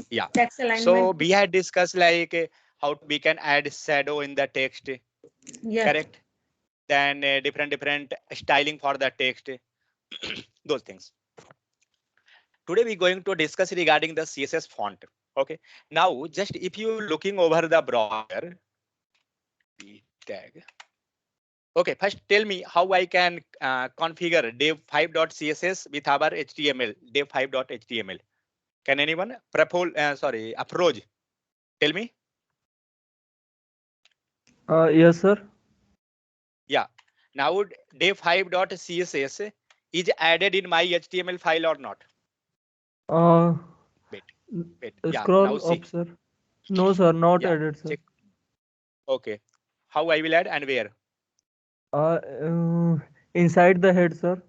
Yeah. Text So alignment. we had discussed like how we can add shadow in the text. Yes. Correct. Then different styling for the text. Those things. Today we're going to discuss regarding the CSS font. Okay. Now, just if you looking over the browser, tag. Okay, first tell me how I can configure dev5.css with our HTML, dev5.html. Can anyone approach? Tell me. Yes, sir. Yeah. Now dev5.css is added in my HTML file or not? Uh, Wait, wait. Yeah. Now Scroll see. up, sir. No, sir, not Yeah. added, sir. Check. Okay. How I will add and where? Uh, Inside the head, sir.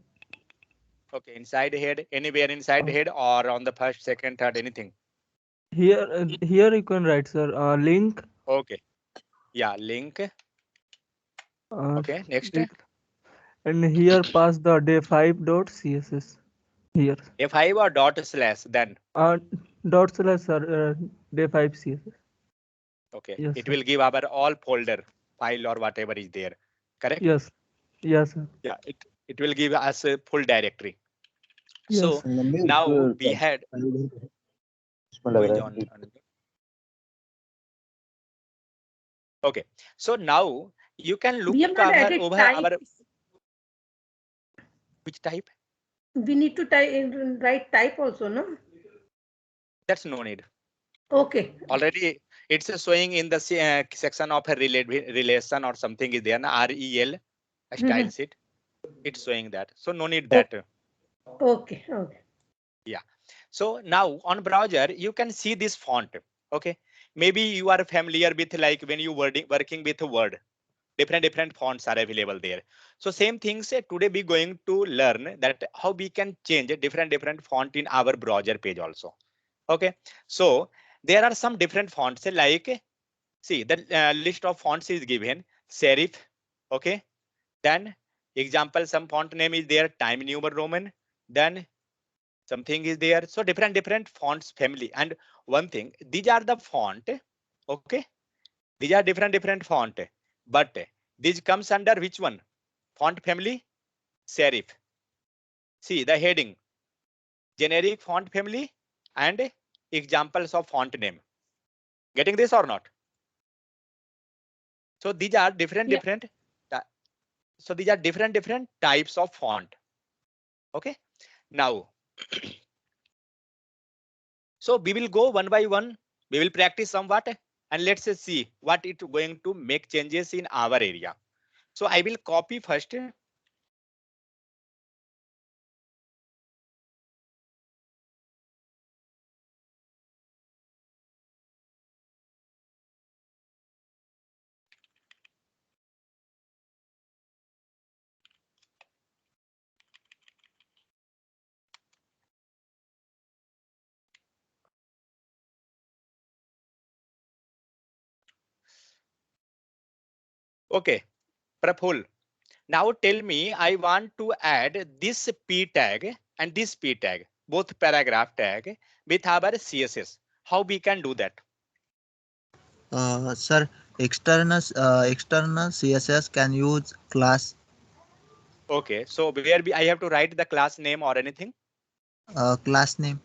Okay. Inside head, anywhere inside Uh, head or on the first, second, third, anything. here you can write, sir. Link. Okay. Yeah. Link. Uh, Okay. Next. it, and here pass the day5.css. Here. F5 or dot slash then. Uh, Dot slash, sir. Day5 CSS. Okay. Yes, It sir. will give our all folder file or whatever is there. Correct? Yes. Yes, sir. Yeah. It will give us a full directory. Yes. So now we had who is on. Okay. So now you can look We have not over added our types. which type? We need to write type also, no? That's no need. Okay. Already it's showing in the section of a relation or something is there. REL style sheet. It's showing that. So no need that. Okay. Okay. Yeah. So now on browser, you can see this font. Okay. Maybe you are familiar with like when you working with Word, different fonts are available there. So same things today we going to learn that how we can change different font in our browser page also. Okay. So there are some different fonts like see the list of fonts is given serif. Okay. Then example some font name is there Time New Roman. Then something is there, so different fonts family. And one thing, these are the font. Okay, these are different font, but this comes under which one? Font family serif. See the heading generic font family and examples of font name. Getting this or not? So these are Yeah. so these are different types of font. Okay, now so we will go one by one. We will practice somewhat and let's see what it going to make changes in our area. So I will copy first. Okay, Praful. Now tell me, I want to add this p tag and this p tag, both paragraph tag with our CSS. How we can do that? Sir, external CSS can use class Okay, so where I have to write the class name or anything? class name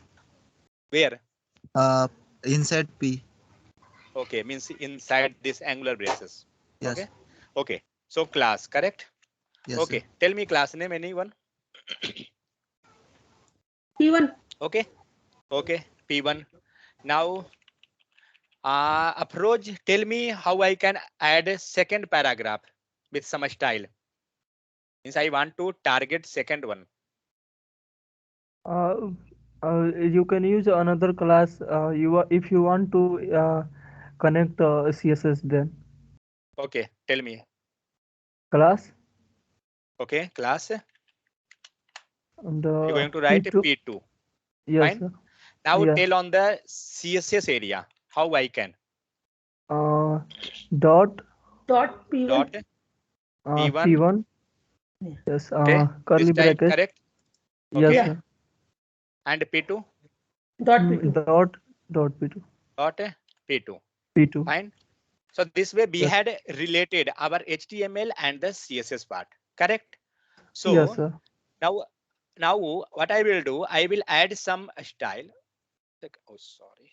Where? uh, inside P. Okay, means inside this angular braces. Okay, Yes, okay. So class, correct? yes, sir. Okay, tell me class name, anyone? P1. Okay, okay, P1. Now approach, tell me how I can add a second paragraph with some style. Means I want to target second one. Uh, you can use another class. If you want to connect CSS, then Okay, tell me. class Okay, class. and I'm going to write P2. P2. Yes, Fine. sir. Now Yeah. tell on the CSS area how I can. Uh, Dot Dot P1. Dot P1. P1. Yes. Okay, this Curly time bracket. correct. Yes, Okay, Yeah. sir. and P2. Dot P2. Dot dot p2. dot p2. p2. Fine. So this way we Yes. had related our HTML and the CSS part. Correct. Yes, So sir. now, now what I will do, I will add some style. Oh, sorry.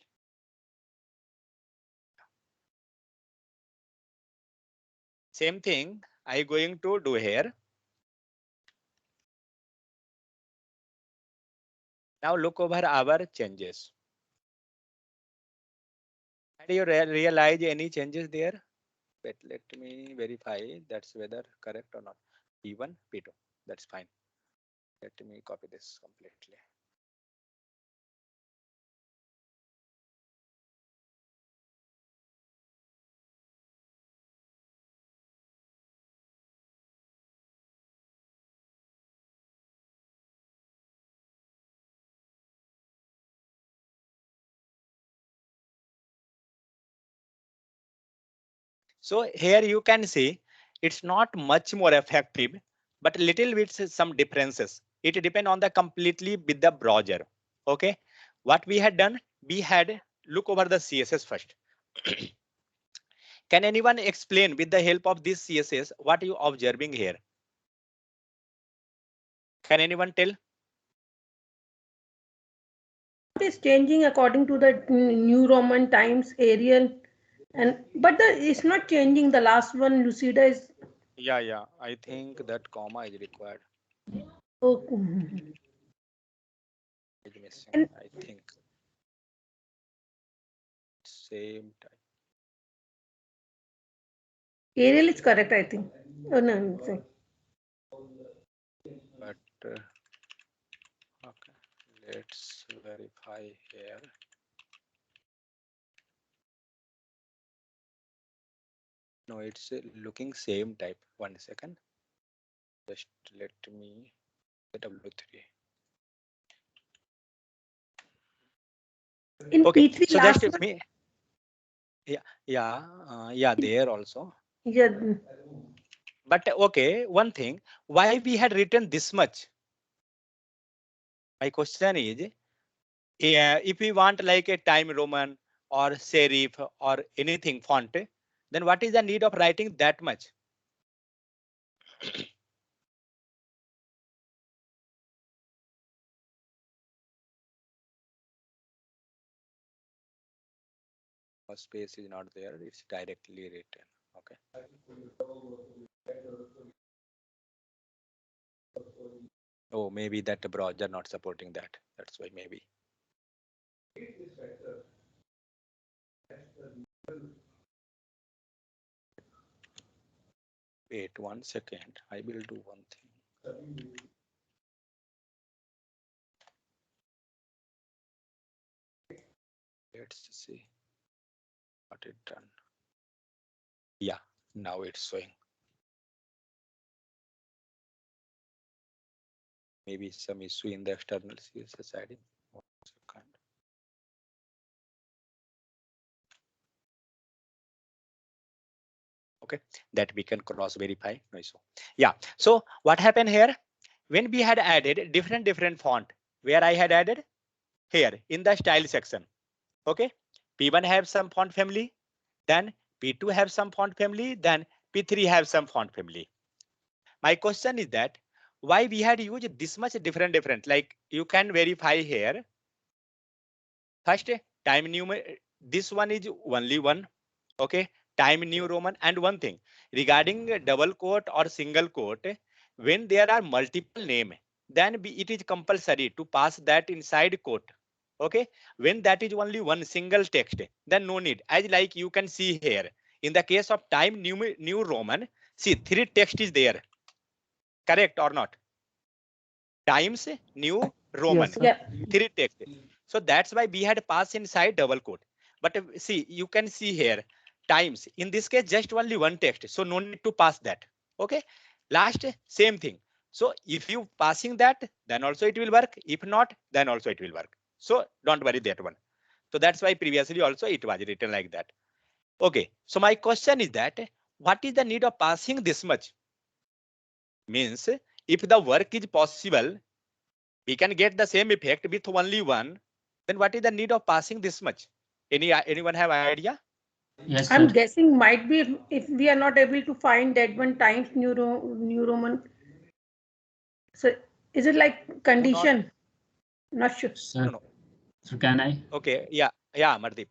Same thing I going to do here. Now look over our changes. And you realize any changes there? Wait, let me verify that's whether correct or not. P1, P2. That's fine. Let me copy this completely. So here you can see it's not much more effective, but little bit some differences. It depend on the completely with the browser. Okay. What we had done, we had look over the CSS first. Can anyone explain with the help of this CSS what you observing here? Can anyone tell? It is changing according to the New Roman times, Arial, and but it's not changing. The last one, Lucida, is Yeah. I think that comma is required. okay. Is missing. And I think same time. Arial is correct, I think. Oh, no, no, sorry. But okay, let's verify here. No, it's looking same type. 1 second. Just let me W3. In Okay, P3 so just last one, me. Yeah. There also. yeah, But okay, one thing. Why we had written this much? My question is, yeah, if we want like a time Roman or serif or anything font, then what is the need of writing that much? Space is not there. It's directly written. Okay. Oh, maybe that the browser not supporting that. That's why maybe. Wait 1 second. I will do one thing. Let's see what it done. Yeah, now it's showing. Maybe some issue in the external CSS ID. 1 second. Okay, that we can cross verify. No issue. Yeah. So what happened here? When we had added different font, where I had added here in the style section. Okay, P1 have some font family, then P2 have some font family, then P3 have some font family. My question is that why we had used this much different, like you can verify here. First, time new, this one is only one. Okay, time new Roman. And one thing regarding double quote or single quote, when there are multiple name, then it is compulsory to pass that inside quote. Okay, when that is only one single text, then no need. As like you can see here, in the case of time new Roman, see three text is there. Correct or not? Times new Yes, Roman, sir. yeah. three text. So that's why we had passed inside double quote. But see, you can see here times. In this case, just only one text. So no need to pass that. Okay. Last, same thing. So if you passing that, then also it will work. If not, then also it will work. So don't worry that one. So that's why previously also it was written like that. Okay. So my question is that what is the need of passing this much? Means if the work is possible, we can get the same effect with only one. Then what is the need of passing this much? Anyone have idea? Yes, I'm sir. guessing might be if we are not able to find that one times new Roman. So is it like No, not. condition? Not sure. No, Sir, no. so can I? Okay. Yeah. Yeah, Mardeep.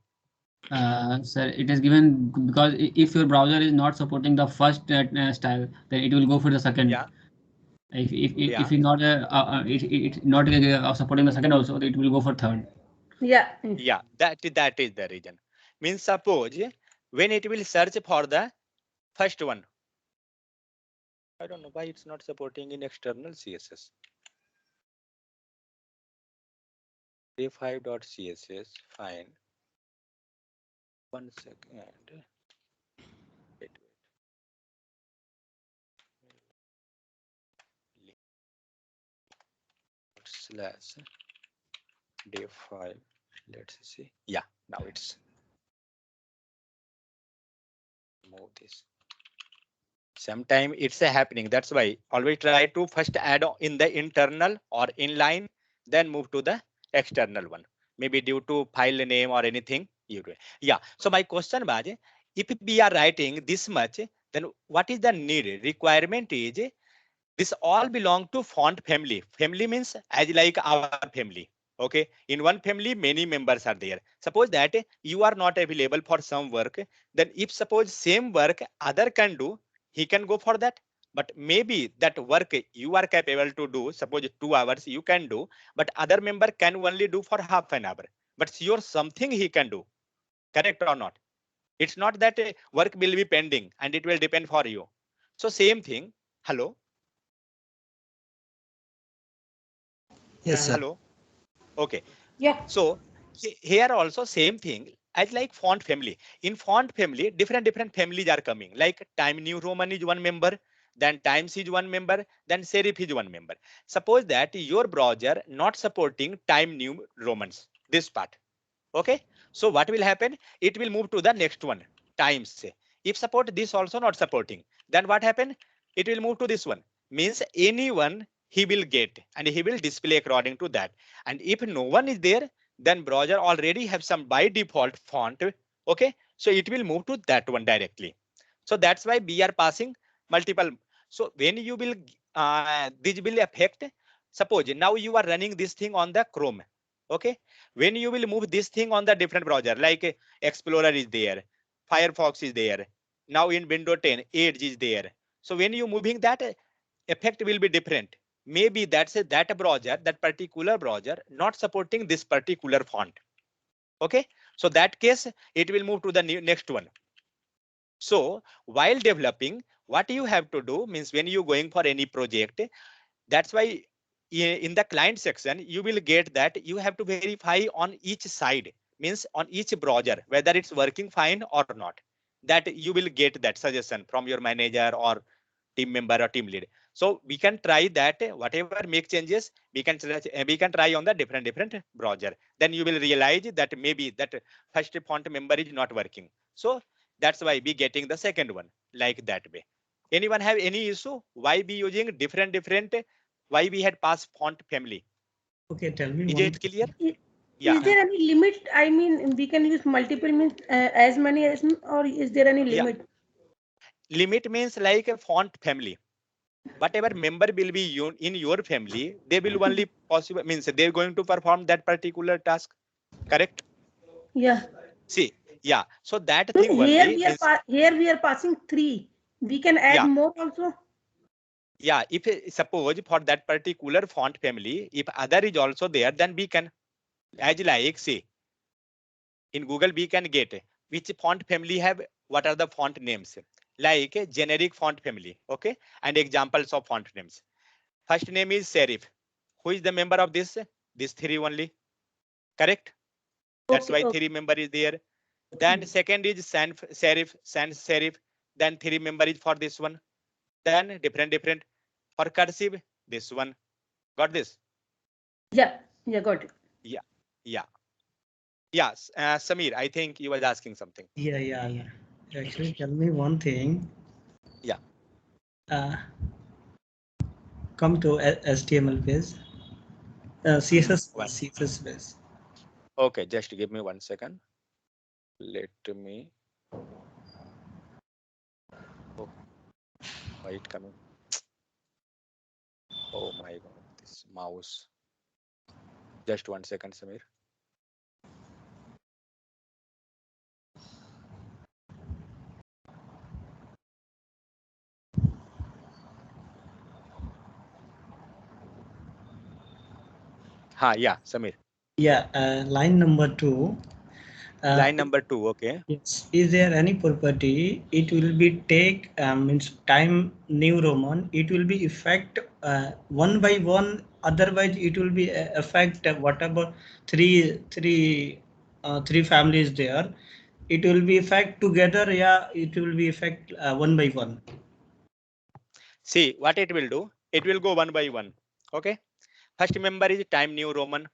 Sir, it is given because if your browser is not supporting the first style, then it will go for the second. Yeah. If Yeah. it's not it not supporting the second also, it will go for third. Yeah. Yeah. That is the reason. Means suppose when it will search for the first one. I don't know why it's not supporting in external CSS. a5.css. Fine. 1 second. Wait. Slash day5. Let's see. Yeah. Now it's move this. Sometime it's a happening. That's why always try to first add in the internal or inline, then move to the external one. Maybe due to file name or anything. You do. Yeah. So my question was, if we are writing this much, then what is the need? Requirement is this all belong to font family. Family means as like our family. Okay. In one family, many members are there. Suppose that you are not available for some work, then if suppose same work other can do, he can go for that. But maybe that work you are capable to do, suppose 2 hours you can do, but other member can only do for half an hour. But sure something he can do. Correct or not? It's not that work will be pending and it will depend for you. So same thing. Hello. Yes, sir. Hello. Okay. Yeah. So here also same thing as like font family. In font family, different families are coming. Like Time New Roman is one member, then Times is one member, then Serif is one member. Suppose that your browser not supporting Time New Romans, this part. Okay. So what will happen? It will move to the next one, Times. If support this also not supporting, then what happen? It will move to this one. Means anyone he will get and he will display according to that. And if no one is there, then browser already have some by default font. Okay. So it will move to that one directly. So that's why we are passing multiple. So when you will, this will affect, suppose now you are running this thing on the Chrome. Okay. When you will move this thing on the different browser, like Explorer is there, Firefox is there. Now in Windows 10, Edge is there. So when you moving that, effect will be different. Maybe that's that browser, that particular browser not supporting this particular font. Okay. So that case, it will move to the next one. So while developing, what you have to do means when you going for any project, that's why in the client section, you will get that you have to verify on each side, means on each browser, whether it's working fine or not. That you will get that suggestion from your manager or team member or team lead. So we can try that whatever make changes, we can try on the different browser. Then you will realize that maybe that first font member is not working. So that's why we getting the second one like that way. Anyone have any issue? Why be using different? Why we had passed font family? Okay, tell me Is one it clear? thing. Yeah. Is there any limit? I mean, we can use multiple means as many as, or is there any Yeah. limit? Limit means like a font family. Whatever member will be in your family, they will only possible means they're going to perform that particular task. Correct? Yeah. See, yeah. So that Means thing only means here we are passing 3. We can add yeah, more also. yeah. If suppose for that particular font family, if other is also there, then we can as like see in Google we can get which font family have what are the font names like a generic font family. Okay, and examples of font names. First name is Serif. Who is the member of this? This three only. Correct. That's Okay. why Okay. three member is there. Then second is sans serif. Then three member is for this one. Then different. For cursive, this one. Got this? Yeah. Yeah. Got it. Yeah. Yeah. Yes. Samir, I think you was asking something. Yeah. Actually, tell me one thing. Yeah. Uh, come to HTML page, Mhm. CSS One. CSS page. Okay, just give me 1 second. Let me. Oh, why it coming? Oh my God, this mouse. Just 1 second, Samir. Yeah, Samir. Yeah, line number 2. Line number 2. Okay. Yes. Is there any property? It will be take means time new Roman. It will be effect one by one. Otherwise, it will be affect whatever three families there. It will be effect together. Yeah, it will be effect one by one. See what it will do. It will go one by one. Okay. First member is time new Roman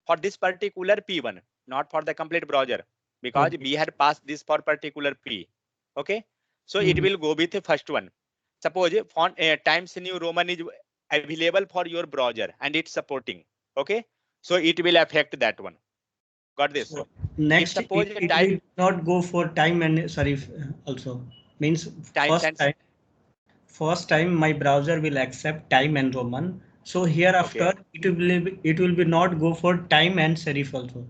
for this particular P1, not for the complete browser, because Okay. we had passed this for particular P. Okay. So it Mhm. will go with the first one. Suppose font Times New Roman is available for your browser and it's supporting. Okay. So it will affect that one. Got this? So If next, suppose it type will not go for time and sorry also means times and first time my browser will accept time and Roman. So hereafter okay. it will be not go for time and serif also.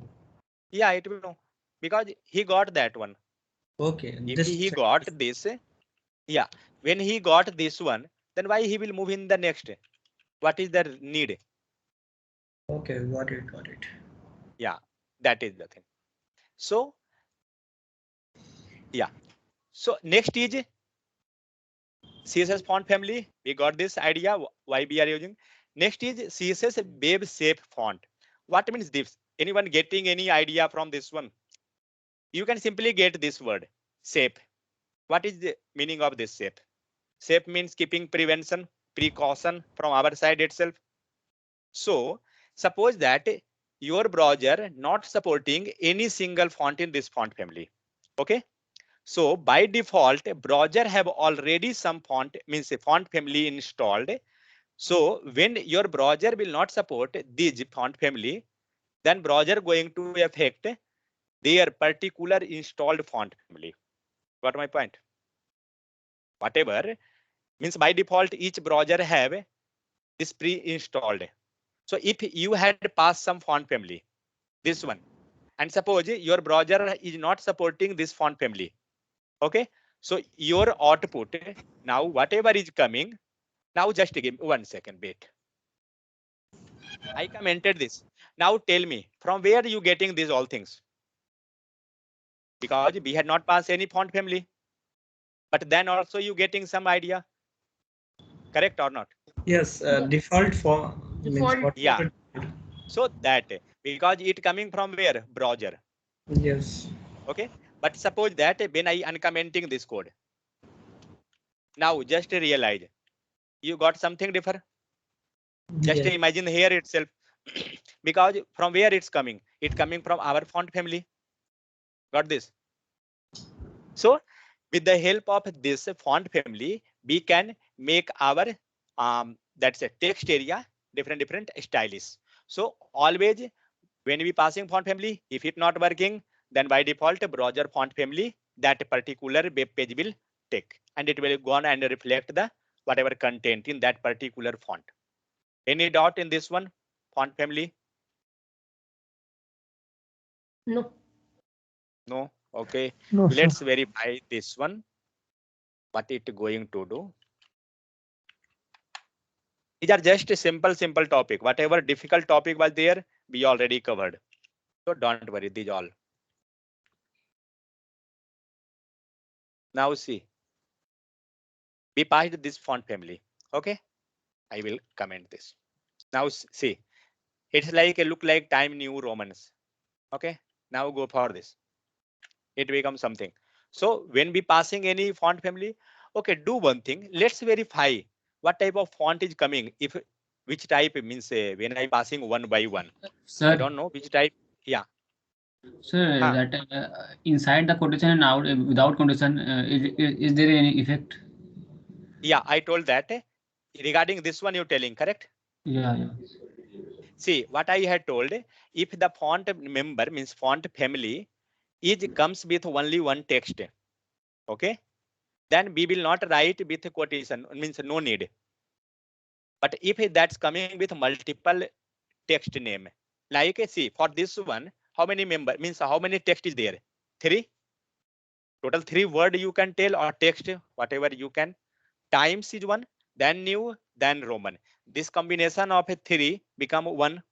Yeah, it will know because he got that one. Okay, If this he got this, yeah, when he got this one, then why he will move in the next? What is the need? okay, got it. Yeah, that is the thing. So yeah, so next is CSS font family. We got this idea why we are using. Next is CSS web shape font. What means this? Anyone getting any idea from this one? You can simply get this word shape. What is the meaning of this shape? Shape means keeping precaution from our side itself. So suppose that your browser not supporting any single font in this font family. Okay. So by default, browser have already some font means a font family installed. So when your browser will not support this font family, then browser going to affect their particular installed font family. Got my point? Whatever means by default, each browser have this pre-installed. So if you had passed some font family, this one, and suppose your browser is not supporting this font family. Okay. So your output now, whatever is coming, now just give me 1 second, wait. I commented this. Now tell me, from where are you getting these all things? Because we had not passed any font family, but then also you getting some idea, correct or not? Yes, Yeah. default for means Default. Yeah. whatever. So that because it coming from where? Browser. Yes. Okay. But suppose that when I uncommenting this code, now just realize you got something different. Just Yes. imagine here itself, because from where it's coming? It coming from our font family. Got this? So with the help of this font family, we can make our that's a text area different stylish. So always when we passing font family, if it not working, then by default browser font family that particular web page will take, and it will go on and reflect the whatever content in that particular font. Any doubt in this one? Font family? No. No. Okay. No, sir. Let's verify this one. What it going to do? These are just a simple topic. Whatever difficult topic was there, we already covered. So don't worry, these all. Now see, we passed this font family. Okay, I will comment this. Now see, it's like a look like time new Romans. Okay, now go for this. It becomes something. So when we passing any font family, okay, do one thing. Let's verify what type of font is coming. If which type means when I passing one by one. I Sir, don't know which type. Yeah. sir, Huh. that inside the quotation and out without quotation, is there any effect? Yeah, I told that regarding this one you're telling, correct? Yeah, yeah. See what I had told. If the font member means font family is comes with only one text, okay, then we will not write with quotation, means no need. But if that's coming with multiple text name, like see for this one, how many member means how many text is there? Three. Total three word you can tell or text, whatever you can. Times is one, then new, then Roman. This combination of three become one.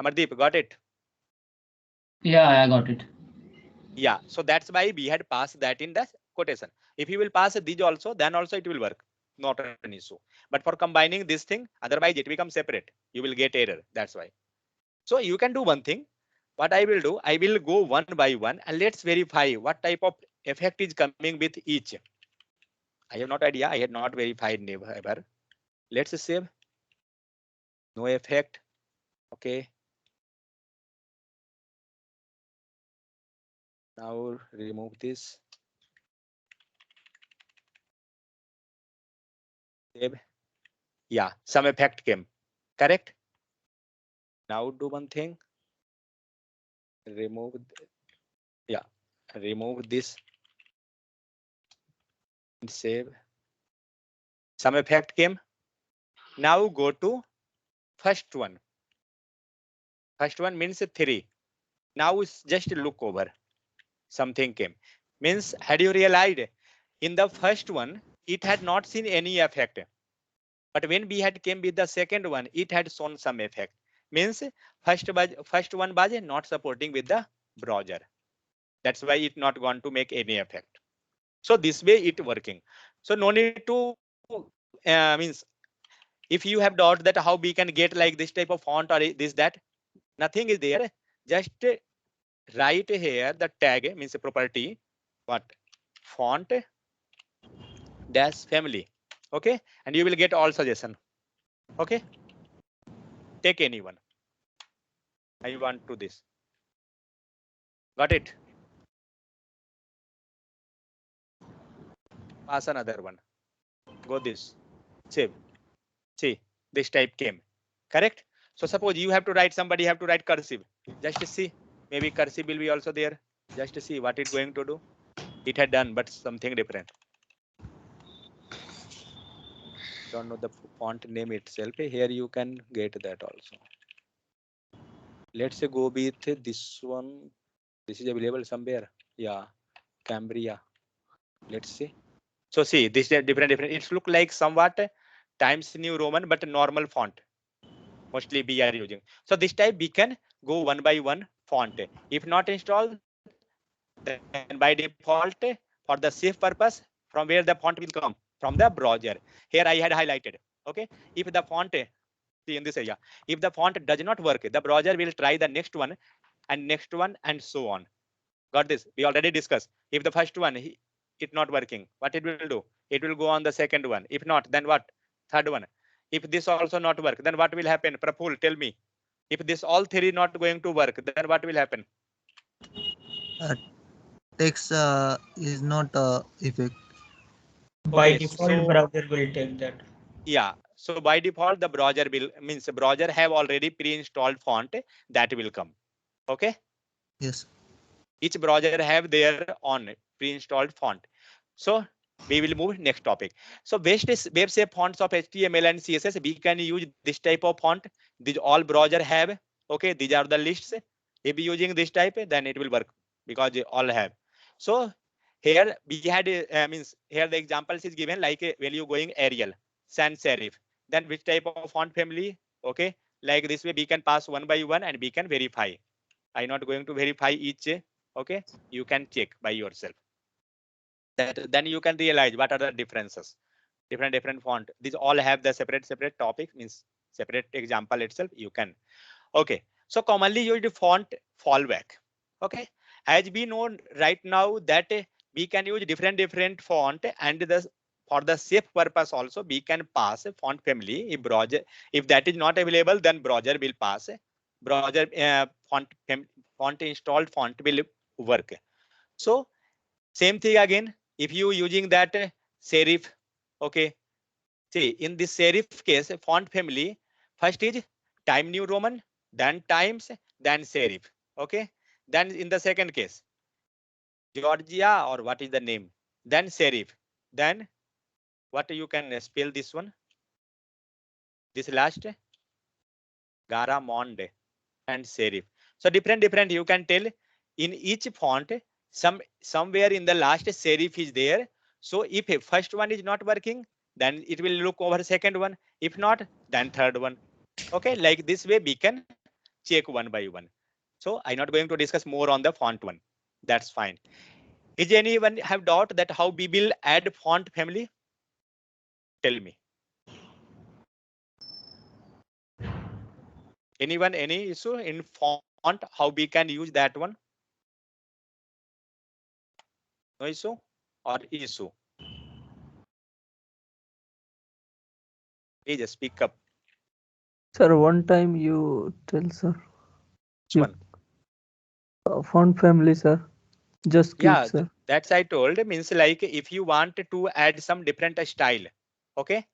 Amardeep, got it? Yeah, I got it. Yeah. So that's why we had passed that in the quotation. If you will pass these also, then also it will work. Not an issue. But for combining this thing, otherwise it becomes separate. You will get error. That's why. So you can do one thing. What I will do, I will go one by one and let's verify what type of effect is coming with each. I have not idea. I had not verified never ever. Let's save. No effect. Okay. Now remove this. Save. Yeah, some effect came. Correct. Now do one thing. Remove. Yeah, remove this and save. Some effect came. Now go to first one. First one means three. Now just look over. Something came. Means had you realized in the first one, it had not seen any effect. But when we had came with the second one, it had shown some effect. Means first one was not supporting with the browser. That's why it not going to make any effect. So this way it working. So no need to means if you have doubt that how we can get like this type of font or this that, nothing is there. Just write here the tag means property what font dash family. Okay, and you will get all suggestion. Okay, take anyone. I want to this. Got it? Pass another one. Go this. Save. See, this type came. Correct? So suppose you have to write, somebody have to write cursive. Just see. Maybe cursive will be also there. Just see what it's going to do. It had done, but something different. Don't know the font name itself. Here you can get that also. Let's say go with this one. This is available somewhere. Yeah, Cambria. Let's see. So see, this is different. It's look like somewhat Times New Roman, but normal font. Mostly we are using. So this type we can go one by one font. If not installed, then by default for the safe purpose, from where the font will come from the browser. Here I had highlighted. Okay, if the font see in this area, if the font does not work, the browser will try the next one and so on. Got this? We already discussed. If the first one it not working, what it will do? It will go on the second one. If not, then what? Third one. If this also not work, then what will happen? Praful, tell me. If this all three not going to work, then what will happen? Uh, text is not effect. By Okay, default, so browser will take that. yeah. So by default, the browser will means the browser have already pre-installed font that will come. Okay. Yes. Each browser have their own pre-installed font. So we will move next topic. So best is web shape fonts of HTML and CSS. We can use this type of font. These all browser have. Okay, these are the lists. If you using this type, then it will work because they all have. So here we had means here the examples is given like when you going Arial, sans serif. Then which type of font family? Okay, like this way we can pass one by one and we can verify. I'm not going to verify each. Okay, you can check by yourself. That then you can realize what are the differences. Different font. These all have the separate topic means separate example itself. You can. Okay. So commonly used font fallback. Okay. As we know right now that we can use different font and the for the safe purpose also we can pass a font family. If browser if that is not available, then browser will pass browser font installed font will work. So same thing again. If you using that serif, okay. See in this serif case, font family first is time New Roman, then times, then serif. Okay. Then in the second case, Georgia or what is the name? Then serif. Then what you can spell this one? This last Garamond and serif. So different you can tell in each font somewhere in the last serif is there. So if a first one is not working, then it will look over second one. If not, then third one. Okay, like this way we can check one by one. So I'm not going to discuss more on the font one. That's fine. Is anyone have doubt that how we will add font family? Tell me. Anyone, any issue in font, how we can use that one? No issue or issue? Hey, just speak up. Sir, one time you tell, sir. Which You, one? font family, sir. Just keep, Yeah, sir. that's I told. Means like if you want to add some different style, okay,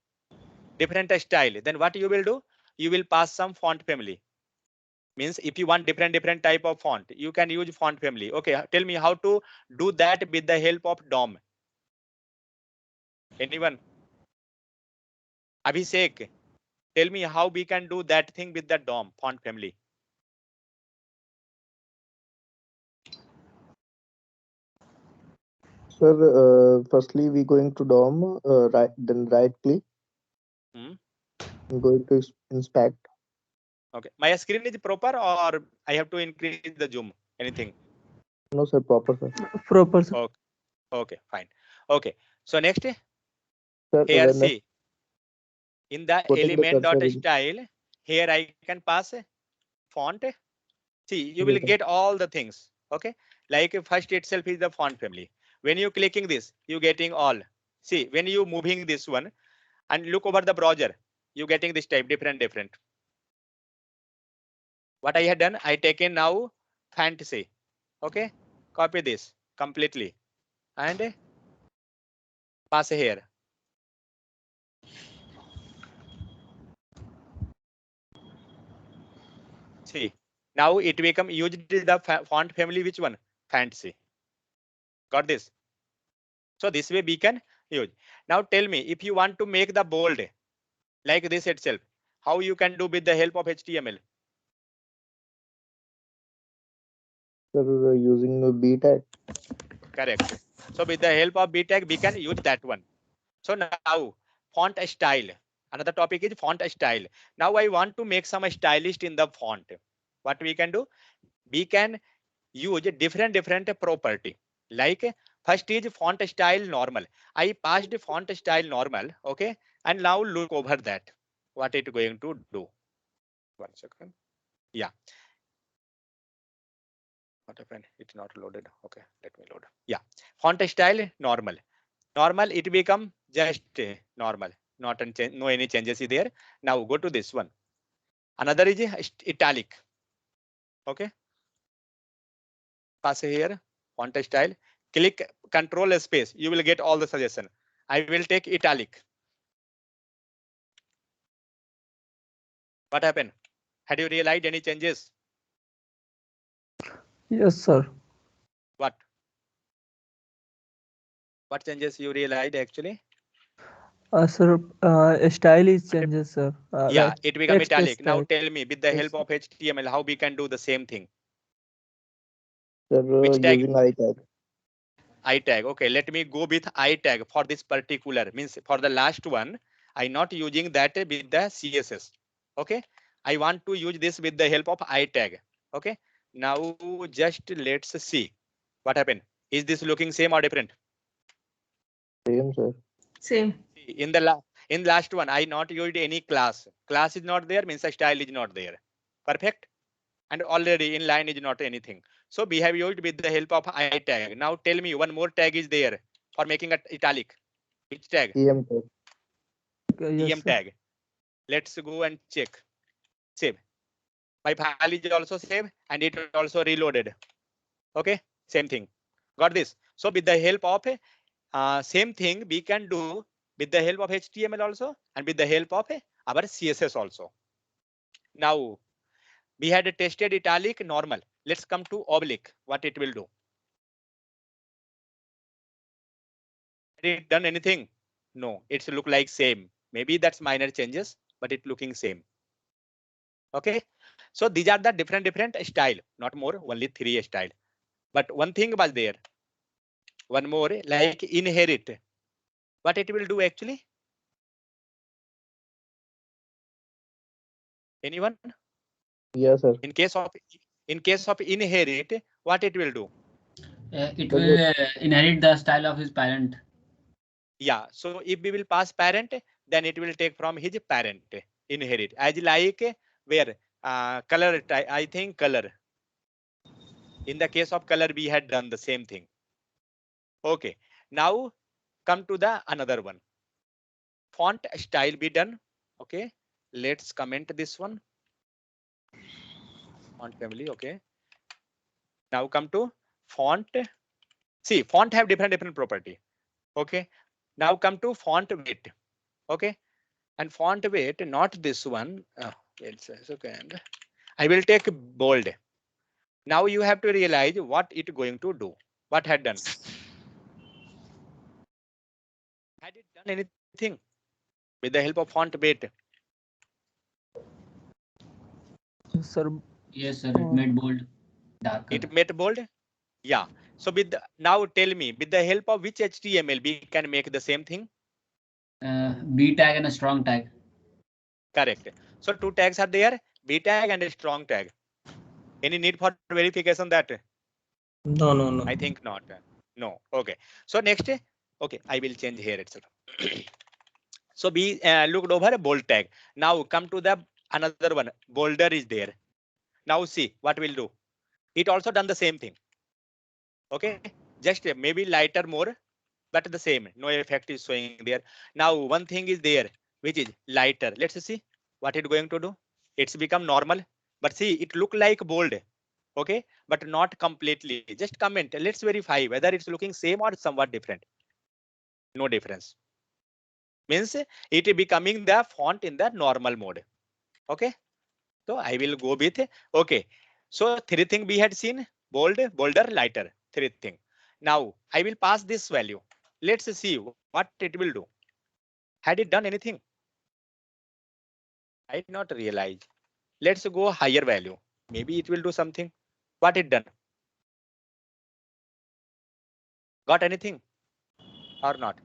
different style, then what you will do? You will pass some font family. Means if you want different type of font, you can use font family. Okay, tell me how to do that with the help of DOM. Anyone? Abhishek, tell me how we can do that thing with the DOM font family. Sir, firstly we going to DOM, right, then right click, Hmm? going to inspect. Okay, my screen is proper or I have to increase the zoom? Anything? No, sir, proper, sir. Proper, sir. Okay, okay, fine. Okay, so next Sir, here when see in the putting the element dot cursor in, style, here I can pass font. See, you will yes, sir. get all the things. Okay, like first itself is the font family. When you clicking this, you getting all. See, when you moving this one and look over the browser, you getting this type different. What I had done, I taken now fantasy. Okay, copy this completely and pass here. See, now it become used the font family. Which one? Fantasy. Got this? So this way we can use. Now tell me, if you want to make the bold like this itself, how you can do with the help of HTML? Sir, using a B tag. Correct. So with the help of B tag, we can use that one. So now font style. Another topic is font style. Now I want to make some stylist in the font. What we can do? We can use different property. Like first is font style normal. I passed font style normal. Okay. And now look over that. What it going to do? 1 second. Yeah. What happened? It's not loaded. Okay. Let me load. Yeah. Font style normal. Normal it become just normal. Not no any changes is there. Now go to this one. Another is italic. Okay. Pass here. Font style. Click control space. You will get all the suggestion. I will take italic. What happened? Had you realized any changes? Yes, sir. What? What changes you realized actually? Sir, style is changes, sir. Yeah, Like it become text italic. Now style. tell me with the Yes, help of HTML how we can do the same thing. Sir, Which tag? using I tag. I tag. Okay, let me go with I tag for this particular. Means for the last one, I not using that with the CSS. Okay, I want to use this with the help of I tag. Okay, now just let's see what happened. Is this looking same or different? Same, sir. Same. In the in last one, I not used any class. Class is not there, means a style is not there. Perfect. And already in line is not anything. So we have used with the help of I tag. Now tell me one more tag is there for making it italic. Which tag? EM tag. yes, EM sir. tag. Let's go and check. Save. My file is also saved and it also reloaded. Okay, same thing. Got this. So with the help of same thing we can do with the help of HTML also and with the help of our CSS also. Now we had tested italic normal. Let's come to oblique. What it will do? Had it done anything? No, it's look like same. Maybe that's minor changes, but it looking same. Okay, so these are the different style, not more, only 3 style. But one thing was there, one more, like inherit. What it will do actually? Anyone? Yes, sir. In case of inherit, what it will do? It Does will it? inherit the style of his parent. Yeah, so if we will pass parent, then it will take from his parent, inherit. As like where color, I think color. In the case of color, we had done the same thing. Okay, now come to the another one. Font style be done. Okay, let's comment this one. Font family. Okay, now come to font. See, font have different property. Okay, now come to font weight. Okay, and font weight, not this one. It's okay. And I will take bold. Now you have to realize what it going to do. What had done? Had it done anything with the help of font weight? Sir, Yes, sir. It made bold, darker. It made bold. Yeah. So with now tell me, with the help of which HTML we can make the same thing? B tag and a strong tag. Correct. So 2 tags are there, B tag and a strong tag. Any need for verification that? No, no, no. I think not. No. Okay. So next, okay, I will change here itself. So we looked over a bold tag. Now come to the another one. Bolder is there. Now see what we'll do. It also done the same thing. Okay, just maybe lighter more, but the same. No effect is showing there. Now one thing is there, which is lighter. Let's see what it's going to do. It's become normal, but see it look like bold. Okay, but not completely. Just comment. Let's verify whether it's looking same or somewhat different. No difference. Means it becoming the font in the normal mode. Okay, so I will go with okay. So 3 things we had seen: bold, bolder, lighter. 3 things. Now I will pass this value. Let's see what it will do. Had it done anything? I did not realize. Let's go higher value. Maybe it will do something. What it done? Got anything or not?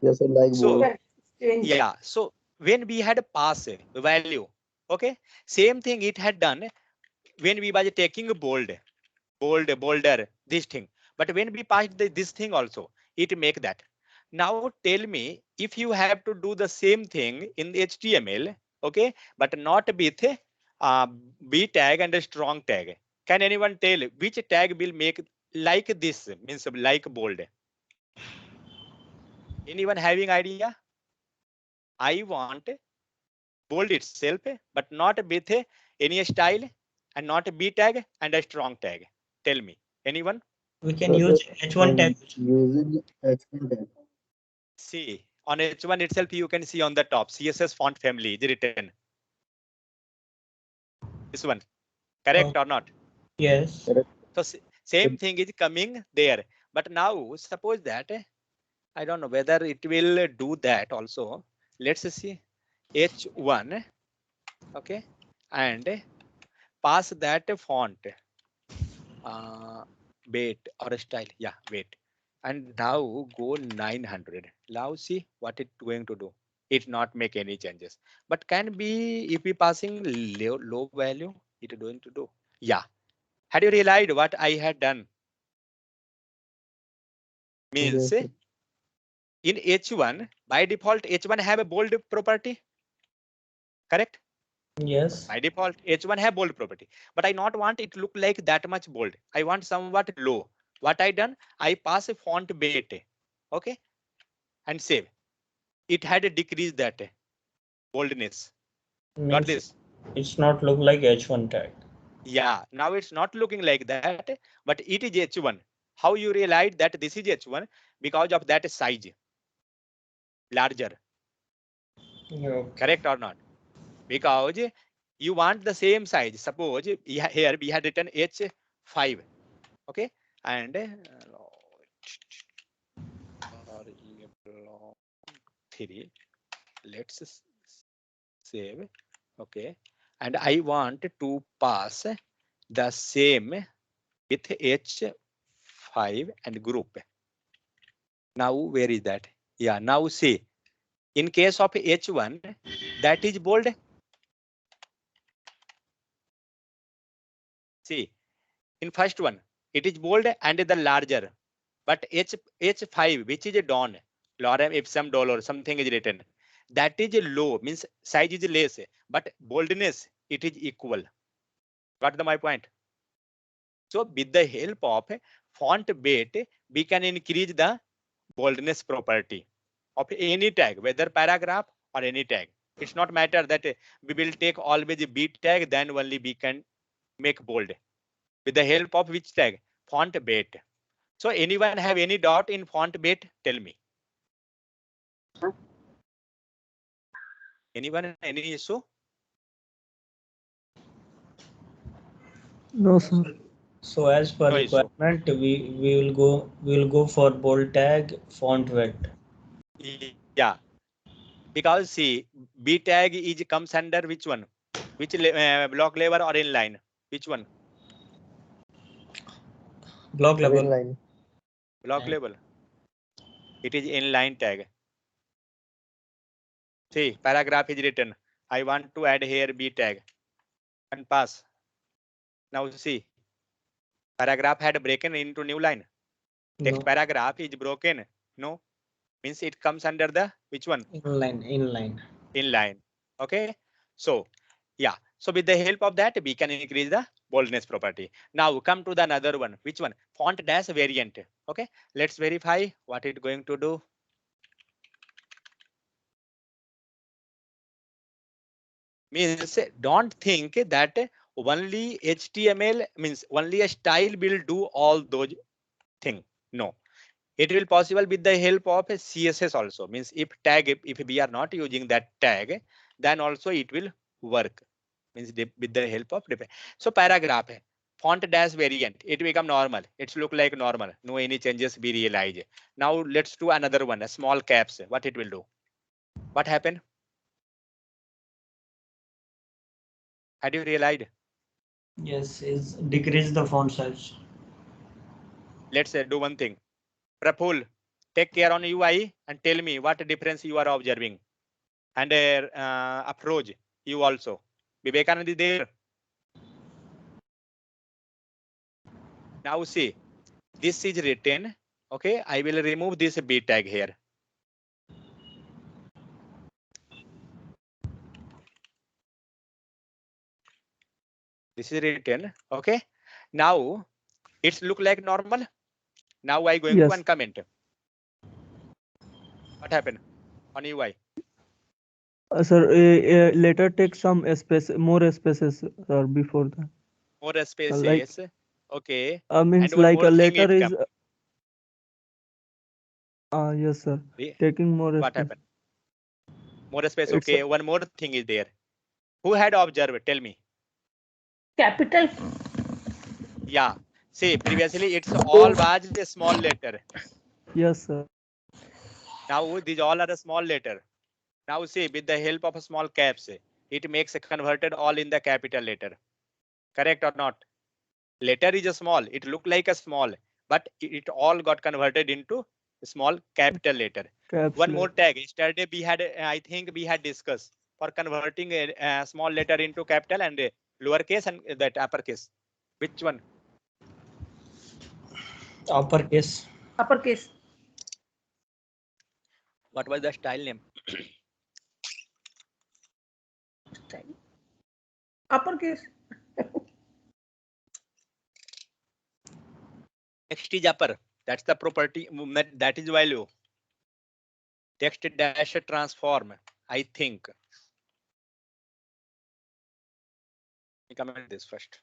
Yes, sir. Like So bold. Change. yeah. So when we had pass value, okay, same thing it had done when we was taking bold, bolder, this thing. But when we passed this thing also, it make that. Now tell me if you have to do the same thing in the HTML, okay, but not with uh, B tag and a strong tag. Can anyone tell which tag will make like this, means like bold? Anyone having idea? I want bold itself, but not with any style and not B tag and a strong tag. Tell me, anyone? We can So, sir, use H1 tag. using H1 tag. See, on H1 itself, you can see on the top CSS font family is written. This one, correct Oh, or not? yes. Correct. So same thing is coming there. But now suppose that I don't know whether it will do that also. Let's see H1, okay, and pass that font, weight or style. Yeah, weight. And now go 900. Now see what it going to do. It not make any changes. But can be if we passing low value, it going to do. Yeah. Had you realized what I had done? Means Yes, sir. in H1 by default H1 have a bold property. Correct? Yes. By default H1 have bold property, but I not want it look like that much bold. I want somewhat low. What I done? I pass a font weight. Okay, and save. It had a decrease that boldness. Got Means this? it's not look like H1 tag. Yeah, now it's not looking like that, but it is H1. How you realize that this is H1? Because of that size, larger. Okay. Correct or not? Because You want the same size. Suppose here we had written H5. Okay, and 3. Let's save. Okay, and I want to pass the same with H5 and group. Now where is that? Yeah, now see, in case of H1, that is bold. See, in first one, it is bold and the larger. But H5, which is a dawn, lorem ipsum dolor, something is written. That is a low, means size is less, but boldness, it is equal. Got the my point? So with the help of font weight, we can increase the boldness property of any tag, whether paragraph or any tag. It's not matter that we will take always B tag, then only we can make bold. With the help of which tag? Font weight. So anyone have any doubt in font weight? Tell me. Anyone any issue? No, sir. So as per No issue. requirement, we will go for bold tag font weight. Yeah, because see, B tag is comes under which one? Which block level or inline? Which one? Block level. Inline. Block level. It is inline tag. See, paragraph is written. I want to add here B tag and pass. Now see, paragraph had broken into new line. Text No. paragraph is broken. No, means it comes under the which one? Inline. Inline. Okay. So yeah. So with the help of that, we can increase the boldness property. Now come to the another one. Which one? Font dash variant. Okay. Let's verify what it's going to do. Means don't think that only HTML means only a style will do all those things. No, it will possible with the help of a CSS also. Means if tag, if we are not using that tag, then also it will work. Means with the help of different. So paragraph, font dash variant, it become normal. It's look like normal. No any changes we realize. Now let's do another one, a small caps. What it will do? What happened? Had you realized? Yes, is decrease the font size. Let's do one thing. Praful, take care on UI and tell me what difference you are observing. And approach you also. Vivekanand is there. Now see, this is written. Okay, I will remove this B tag here. This is written. Okay, now it's look like normal. Now I going to Yes. uncomment. What happened on UI? Sir, later take some space, more spaces, sir, before that. More Like, spaces. Okay. means And one like more a thing later it is, come. yes, sir, The- taking more What space. happened? More space. It's Okay. One more thing is there. Who had observed? Tell me. Capital. Yeah. See, previously it's all was a small letter. yes, sir. Now these all are a small letter. Now see, with the help of a small caps, it makes a converted all in the capital letter. Correct or not? Letter is a small. It look like a small, but it all got converted into a small capital letter. Caps One more lock. tag. Yesterday we had, I think we had discussed for converting a small letter into capital and lowercase and that uppercase. Which one? Uppercase. Uppercase. What was the style name? Uppercase. Next is upper. That's the property. That is value. Text dash transform. I think. Let me comment this first.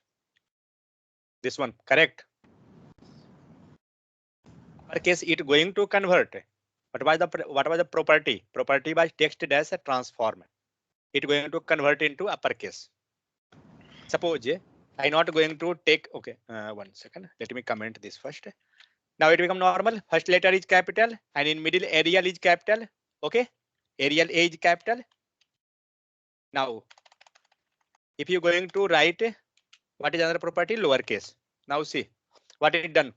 This one correct. Uppercase it going to convert. What was the property? Property was text dash transform. It going to convert into uppercase. suppose I'm not going to take, okay, 1 second, let me comment this first. Now it become normal. First letter is capital and in middle Arial is capital. Okay, Arial A is capital. Now if you're going to write, what is another property? Lowercase. Now see what it done.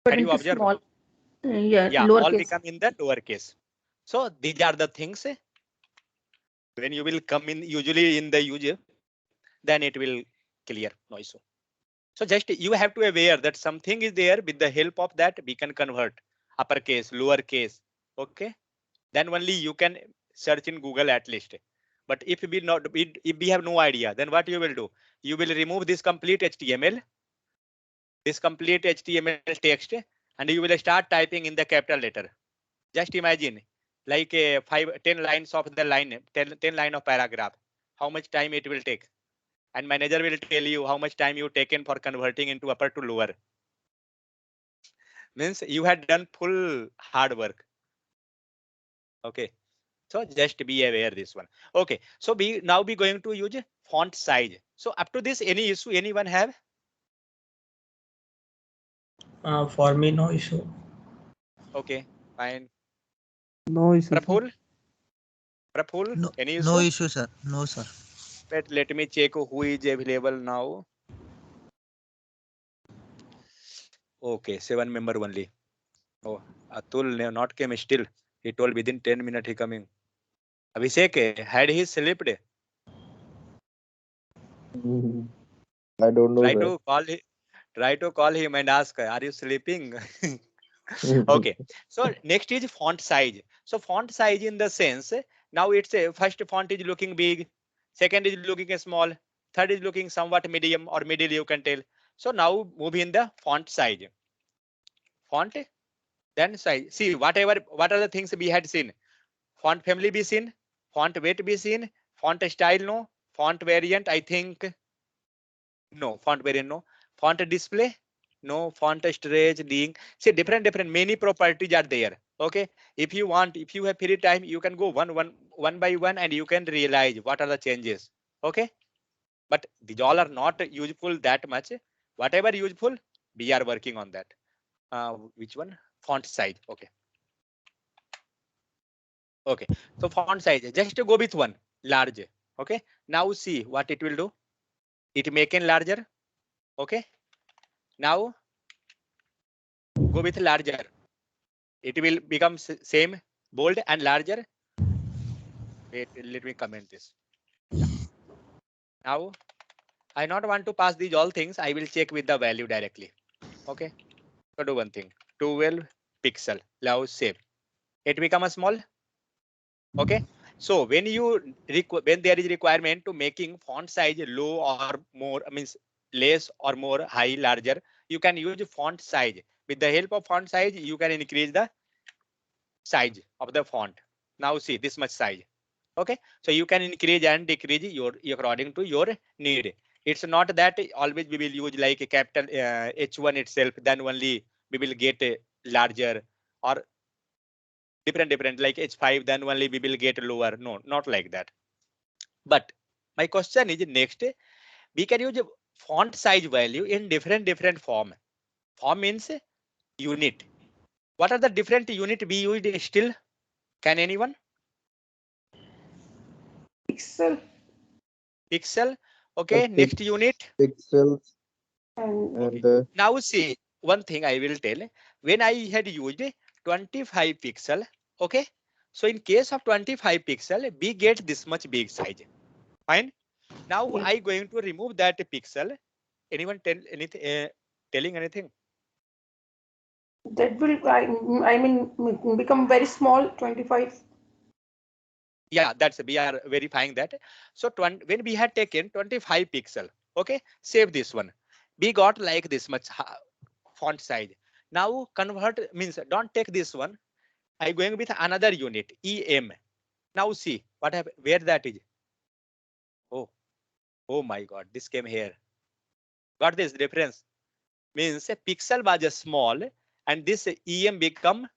But Can you into observe? small, yeah, Yeah, all lowercase. become in the lowercase. So these are the things when you will come in usually in the use, then it will clear noise. So just you have to aware that something is there. With the help of that we can convert uppercase, lowercase. Okay, then only you can search in Google at least. But if if we have no idea, then what you will do? You will remove this complete HTML, this complete HTML text, and you will start typing in the capital letter. Just imagine like a 10 lines of the line, 10 line of paragraph. How much time it will take? And manager will tell you how much time you taken for converting into upper to lower. Means you had done full hard work. Okay. So just be aware this one. Okay. So we now be going to use font size. So up to this, any issue anyone have? For me, no issue. Okay, fine. No issue, sir. Praful, No, any no issue? issue, sir. No, sir. Wait, let me check who is available now. Okay, 7 member only. Oh, Atul not came still. He told within 10 minutes he coming. Abhishek, had he slept? Mhm. I don't know, Try sir. to call him. Try to call him and ask, are you sleeping? Okay. So next is font size. So font size in the sense, now it's a first font is looking big, second is looking small, third is looking somewhat medium or middle you can tell. So now move in the font size. Font, then size. See what are the things we had seen? Font family be seen, font weight be seen, font style no, font variant I think no, font variant no, font display no, font storage link. See different many properties are there. Okay, if you want, if you have free time, you can go one by one and you can realize what are the changes. Okay, but these all are not useful that much. Whatever useful, we are working on that. Which one? Font size. Okay. Okay, so font size, just to go with one large. Okay, now see what it will do. It make it larger. Okay, now go with larger. It will become same bold and larger. Wait, let me comment this. Yeah. Now I not want to pass these all things. I will check with the value directly. Okay, so do one thing. 12 pixel. Now save. It become a small. Okay, so when when there is requirement to making font size low or more, means less or more, high, larger, you can use font size. With the help of font size, you can increase the size of the font. Now see this much size. Okay, so you can increase and decrease your according to your need. It's not that always we will use like a capital H1 itself, then only we will get larger, or different like H5, then only we will get lower. No, not like that. But my question is next, we can use font size value in different form. Form means unit. What are the different unit we used still? Can anyone? Pixel Pixel. The Okay, next unit. pixels and Okay. and Now see one thing I will tell. When I had used 25 pixel, okay. So in case of 25 pixel, we get this much big size. Fine. Now yeah, I going to remove that pixel. Anyone tell anything? Telling anything? that will I mean become very small. 25. Yeah, that's we are verifying that. So when we had taken 25 pixel, okay, save this one. We got like this much font size. Now convert means don't take this one. I going with another unit EM. Now see what have where that is. Oh, oh my God, this came here. Got this difference? Means a pixel was a small and this EM become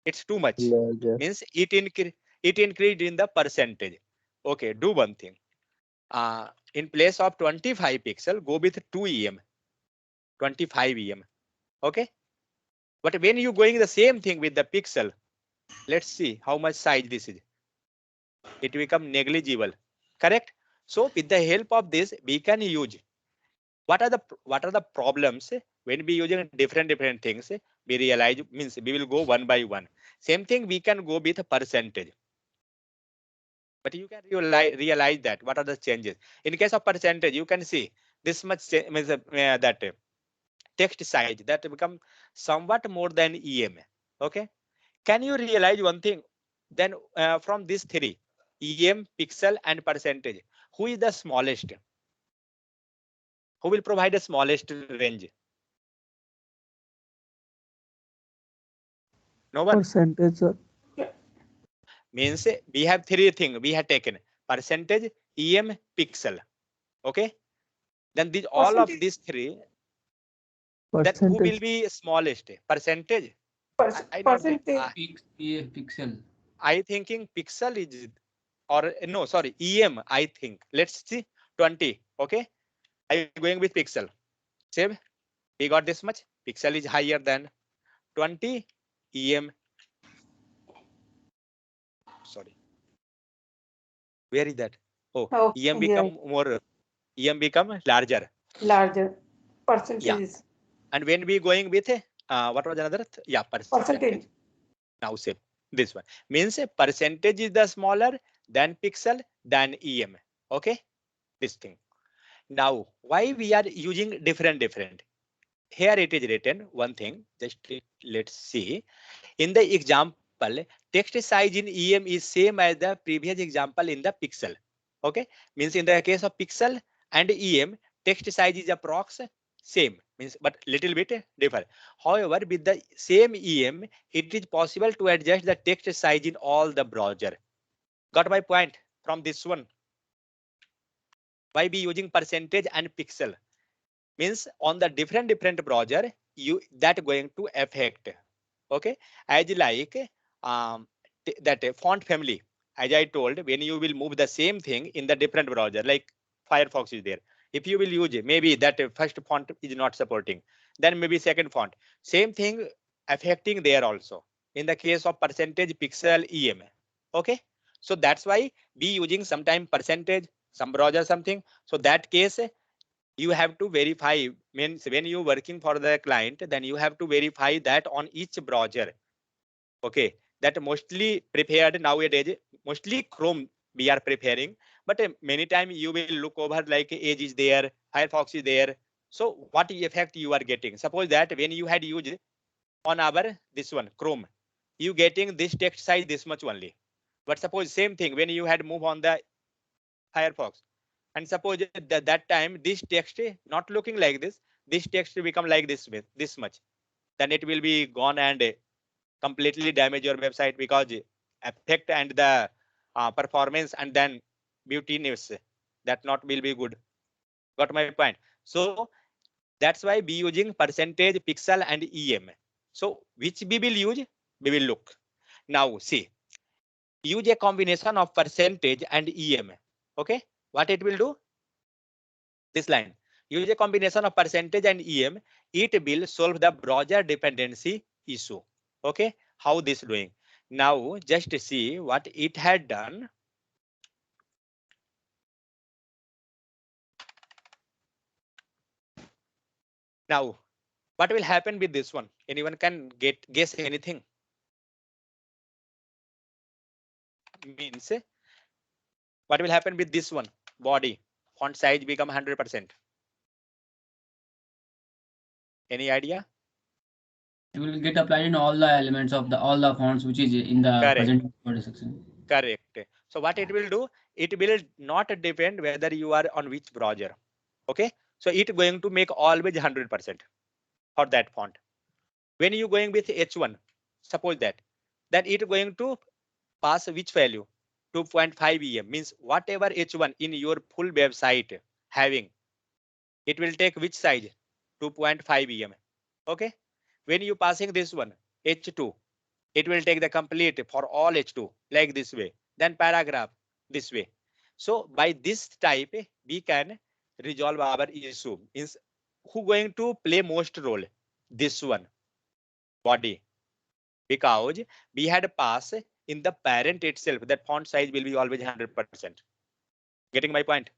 it's too much. larger. Means it increased in the percentage. Okay, do one thing. In place of 25 pixel, go with 2 em, 25 em. Okay. But when you going the same thing with the pixel, let's see how much size this is. It become negligible. Correct. So with the help of this, we can use what are the problems when we using different things. We realize means we will go one by one. Same thing we can go with a percentage. But you can realize that what are the changes. In case of percentage, you can see this much means that text size that become somewhat more than em. Okay. Can you realize one thing? Then from these three, em, pixel, and percentage, who is the smallest? Who will provide the smallest range? No one. Percentage, sir. Means we have three things we have taken: percentage, em, pixel. Okay. Then these all of these three. Then who will Percentage. be smallest? Percentage. I not think. Pixel. I thinking pixel is or no sorry em. I think. Let's see 20. Okay. I going with pixel. Save. We got this much. Pixel is higher than 20 em. Sorry. Where is that? Oh, Okay, em here become more. Em become larger. larger Yeah. percentages. And when we going with what was another? Yeah, percentage. Now save this one. Means a percentage is the smaller than pixel than em. Okay. This thing. Now why we are using different? Here it is written one thing. Just let's see. In the example, text size in em is same as the previous example in the pixel. Okay. Means in the case of pixel and em, text size is approx same. Means but little bit differ. However, with the same em, it is possible to adjust the text size in all the browser. Got my point from this one? Why be using percentage and pixel? Means on the different browser, you that going to affect. Okay. As like that font family, as I told, when you will move the same thing in the different browser, like Firefox is there. If you will use maybe that first font is not supporting, then maybe second font, same thing affecting there also. In the case of percentage, pixel, em. Okay. So that's why be using sometime percentage, some browser something. So that case you have to verify. Means when you working for the client, then you have to verify that on each browser. Okay. That mostly prepared nowadays, mostly Chrome we are preparing, but many times you will look over like Edge is there, Firefox is there. So what effect you are getting? Suppose that when you had used on our this one Chrome, you getting this text size this much only. But suppose same thing when you had move on the Firefox, and suppose that time this text not looking like this text become like this much, then it will be gone and completely damage your website because effect and the performance and then beautiness that not will be good. Got my point? So that's why we using percentage, pixel, and em. So which we will use? We will look now. See, use a combination of percentage and em. Okay, what it will do? This line, use a combination of percentage and em. It will solve the browser dependency issue. Okay, how this doing? Now just see what it had done. Now what will happen with this one? Anyone can guess anything? Means what will happen with this one? Body font size become 100%. Any idea? It will get applied in all the elements of the all the fonts which is in the Correct. present body section. Correct. So what it will do? It will not depend whether you are on which browser. Okay. So it going to make always 100% for that font. When you going with H1, suppose that, then it going to pass which value? 2.5 em. Means whatever H1 in your full website having, it will take which size? 2.5 em. Okay. When you passing this one H2, it will take the complete for all H2 like this way. Then paragraph this way. So by this type, we can resolve our issue. Is who going to play most role? This one, body, because we had pass in the parent itself that font size will be always 100%. Getting my point?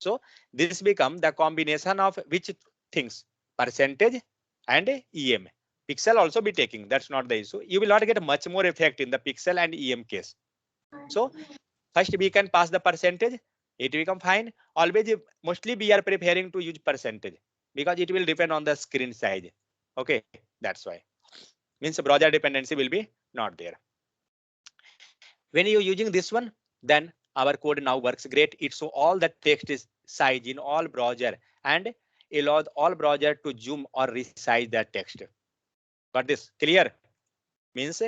So this become the combination of which things? Percentage and EM. Pixel also be taking. That's not the issue. You will not get much more effect in the pixel and EM case. So first we can pass the percentage. It become fine. Always mostly we are preferring to use percentage because it will depend on the screen size. Okay, that's why. Means browser dependency will be not there. When you're using this one, then our code now works great. It show all the text is size in all browser and allows all browser to zoom or resize that text. Got this clear? Means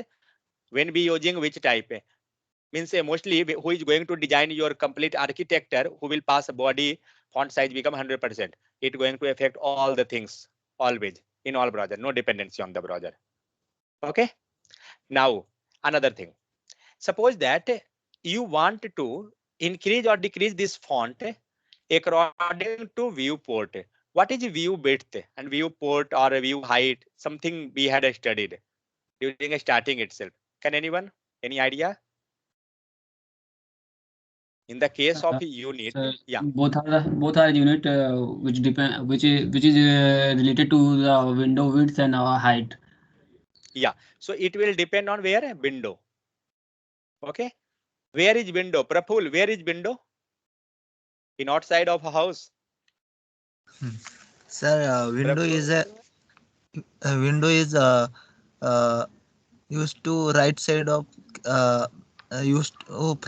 when we using which type? Means mostly who is going to design your complete architecture, who will pass a body font size become 100%. It going to affect all the things always in all browser, no dependency on the browser. Okay. Now another thing. Suppose that you want to increase or decrease this font according to viewport. What is view width and viewport or view height? Something we had studied during starting itself. Can anyone? Any idea? In the case of unit, So yeah, both are unit which depend which is related to the window width and height. yeah. So it will depend on where window. Okay, where is window? Praful, where is window? In outside of a house. Sir, window Praful, is a window is uh, used to right side of used to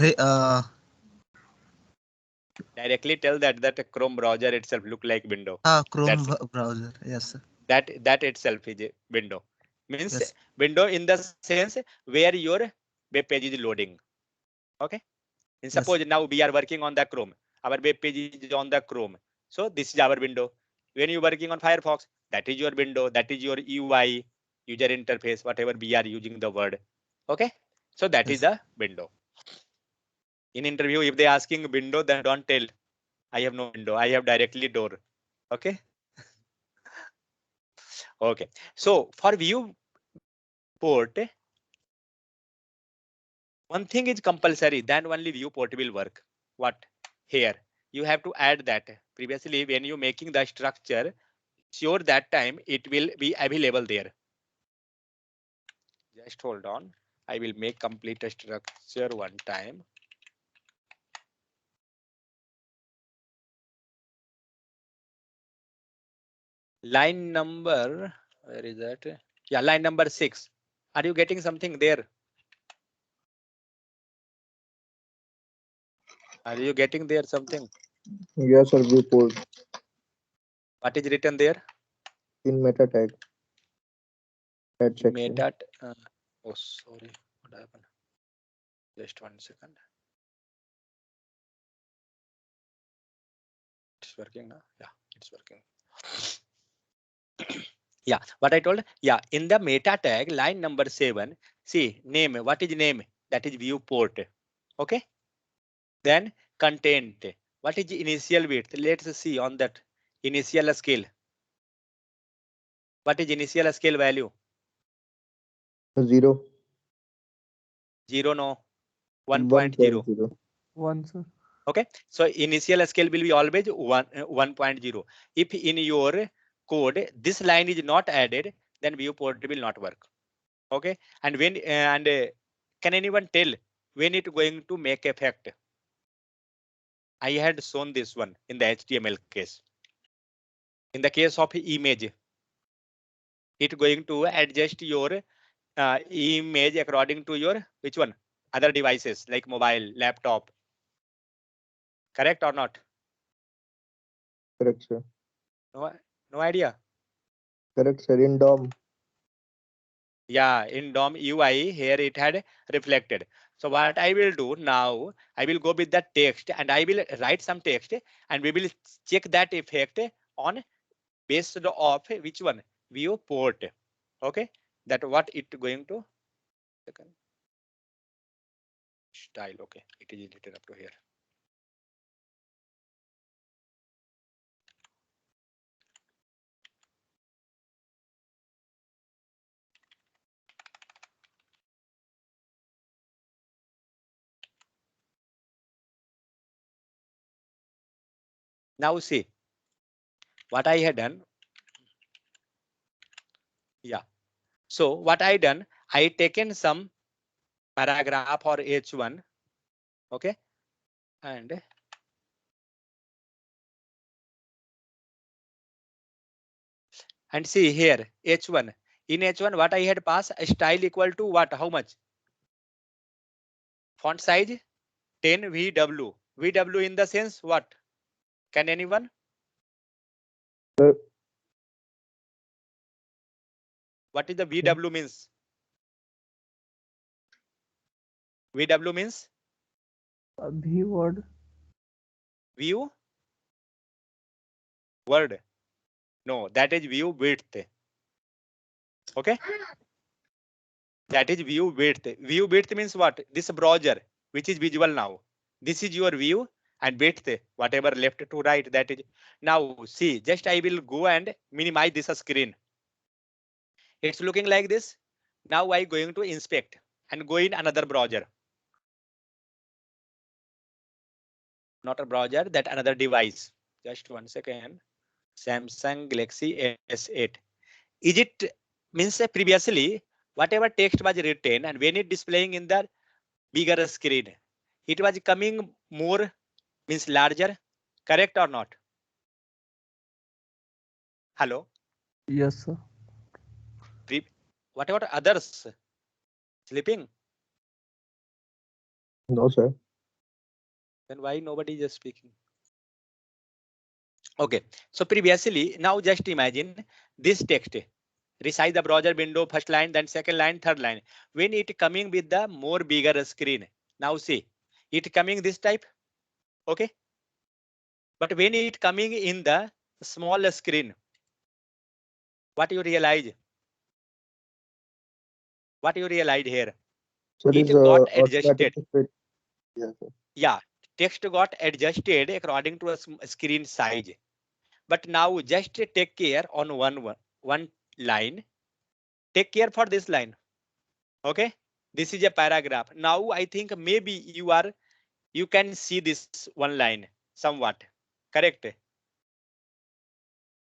directly tell that Chrome browser itself look like window. Chrome That's it. browser. Yes, sir. That itself is a window. Means Yes. window in the sense where your web page is loading. Okay. And Yes. suppose now we are working on the Chrome. Our web page is on the Chrome. So this is our window. When you're working on Firefox, that is your window. That is your UI, user interface, whatever we are using the word. Okay. So that is Yes. the window. In interview, if they asking window, then don't tell I have no window. I have directly door. Okay. Okay. So for viewport, one thing is compulsory, then only viewport will work. What? Here. You have to add that. Previously, when you making the structure, sure that time it will be available there. Just hold on. I will make complete a structure one time. Line number, where is that? Yeah, line number 6. Are you getting something there? Are you getting there something? Yes, sir. Viewport What is written there? in meta tag head In section. meta. Oh, sorry. What happened? Just 1 second. It's working now. Yeah, it's working. Yeah, what I told. Yeah, in the meta tag, line number 7. See, name. What is name? That is viewport. Okay. Then content. What is initial width? Let's see on that initial scale. What is initial scale value? 0. 0, no. 1.0. 1.0. One, sir. Okay. So initial scale will be always 1.0. If in your code this line is not added, then viewport will not work. Okay. And when can anyone tell when it going to make effect? I had shown this one in the HTML case. In the case of image, it going to adjust your image according to your which one? Other devices like mobile, laptop. Correct or not? Correct, sir. No, no idea. Correct, sir. In DOM. Yeah, in DOM UI here it had reflected. So what I will do now, I will go with the text and I will write some text and we will check that effect on based of which one? Viewport. Okay, that what it going to. Second. style. Okay, it is written up to here. Now see what I had done. Yeah. So what I done, I taken some paragraph or H1. Okay. And see here H1. In H1, what I had passed a style equal to what? How much? Font size 10 VW. VW in the sense what? Can anyone? Sir, What is the VW means? VW means V word. view word. No, that is view width. Okay. That is view width. View width means what? This browser, which is visual now. This is your view and width, whatever left to right, that is. Now see, just I will go and minimize this screen. It's looking like this. Now I going to inspect and go in another browser. Not a browser, that another device. Just 1 second. Samsung Galaxy S8. Is it means previously whatever text was written and when it displaying in the bigger screen, it was coming more means larger, correct or not? Hello. Yes, sir. What about others? Sleeping? no, sir. Then why nobody is speaking? Okay, so previously, now just imagine this text. Resize the browser window, first line, then second line, third line. When it coming with the more bigger screen, now see, it coming this type, okay? But when it coming in the small screen, what you realize? What you realize here? So it is It got adjusted. automatically fit. Yes, sir. Yeah, text got adjusted according to a screen size. But now just take care on one line. Take care for this line. Okay, this is a paragraph. Now I think maybe you can see this one line somewhat. Correct.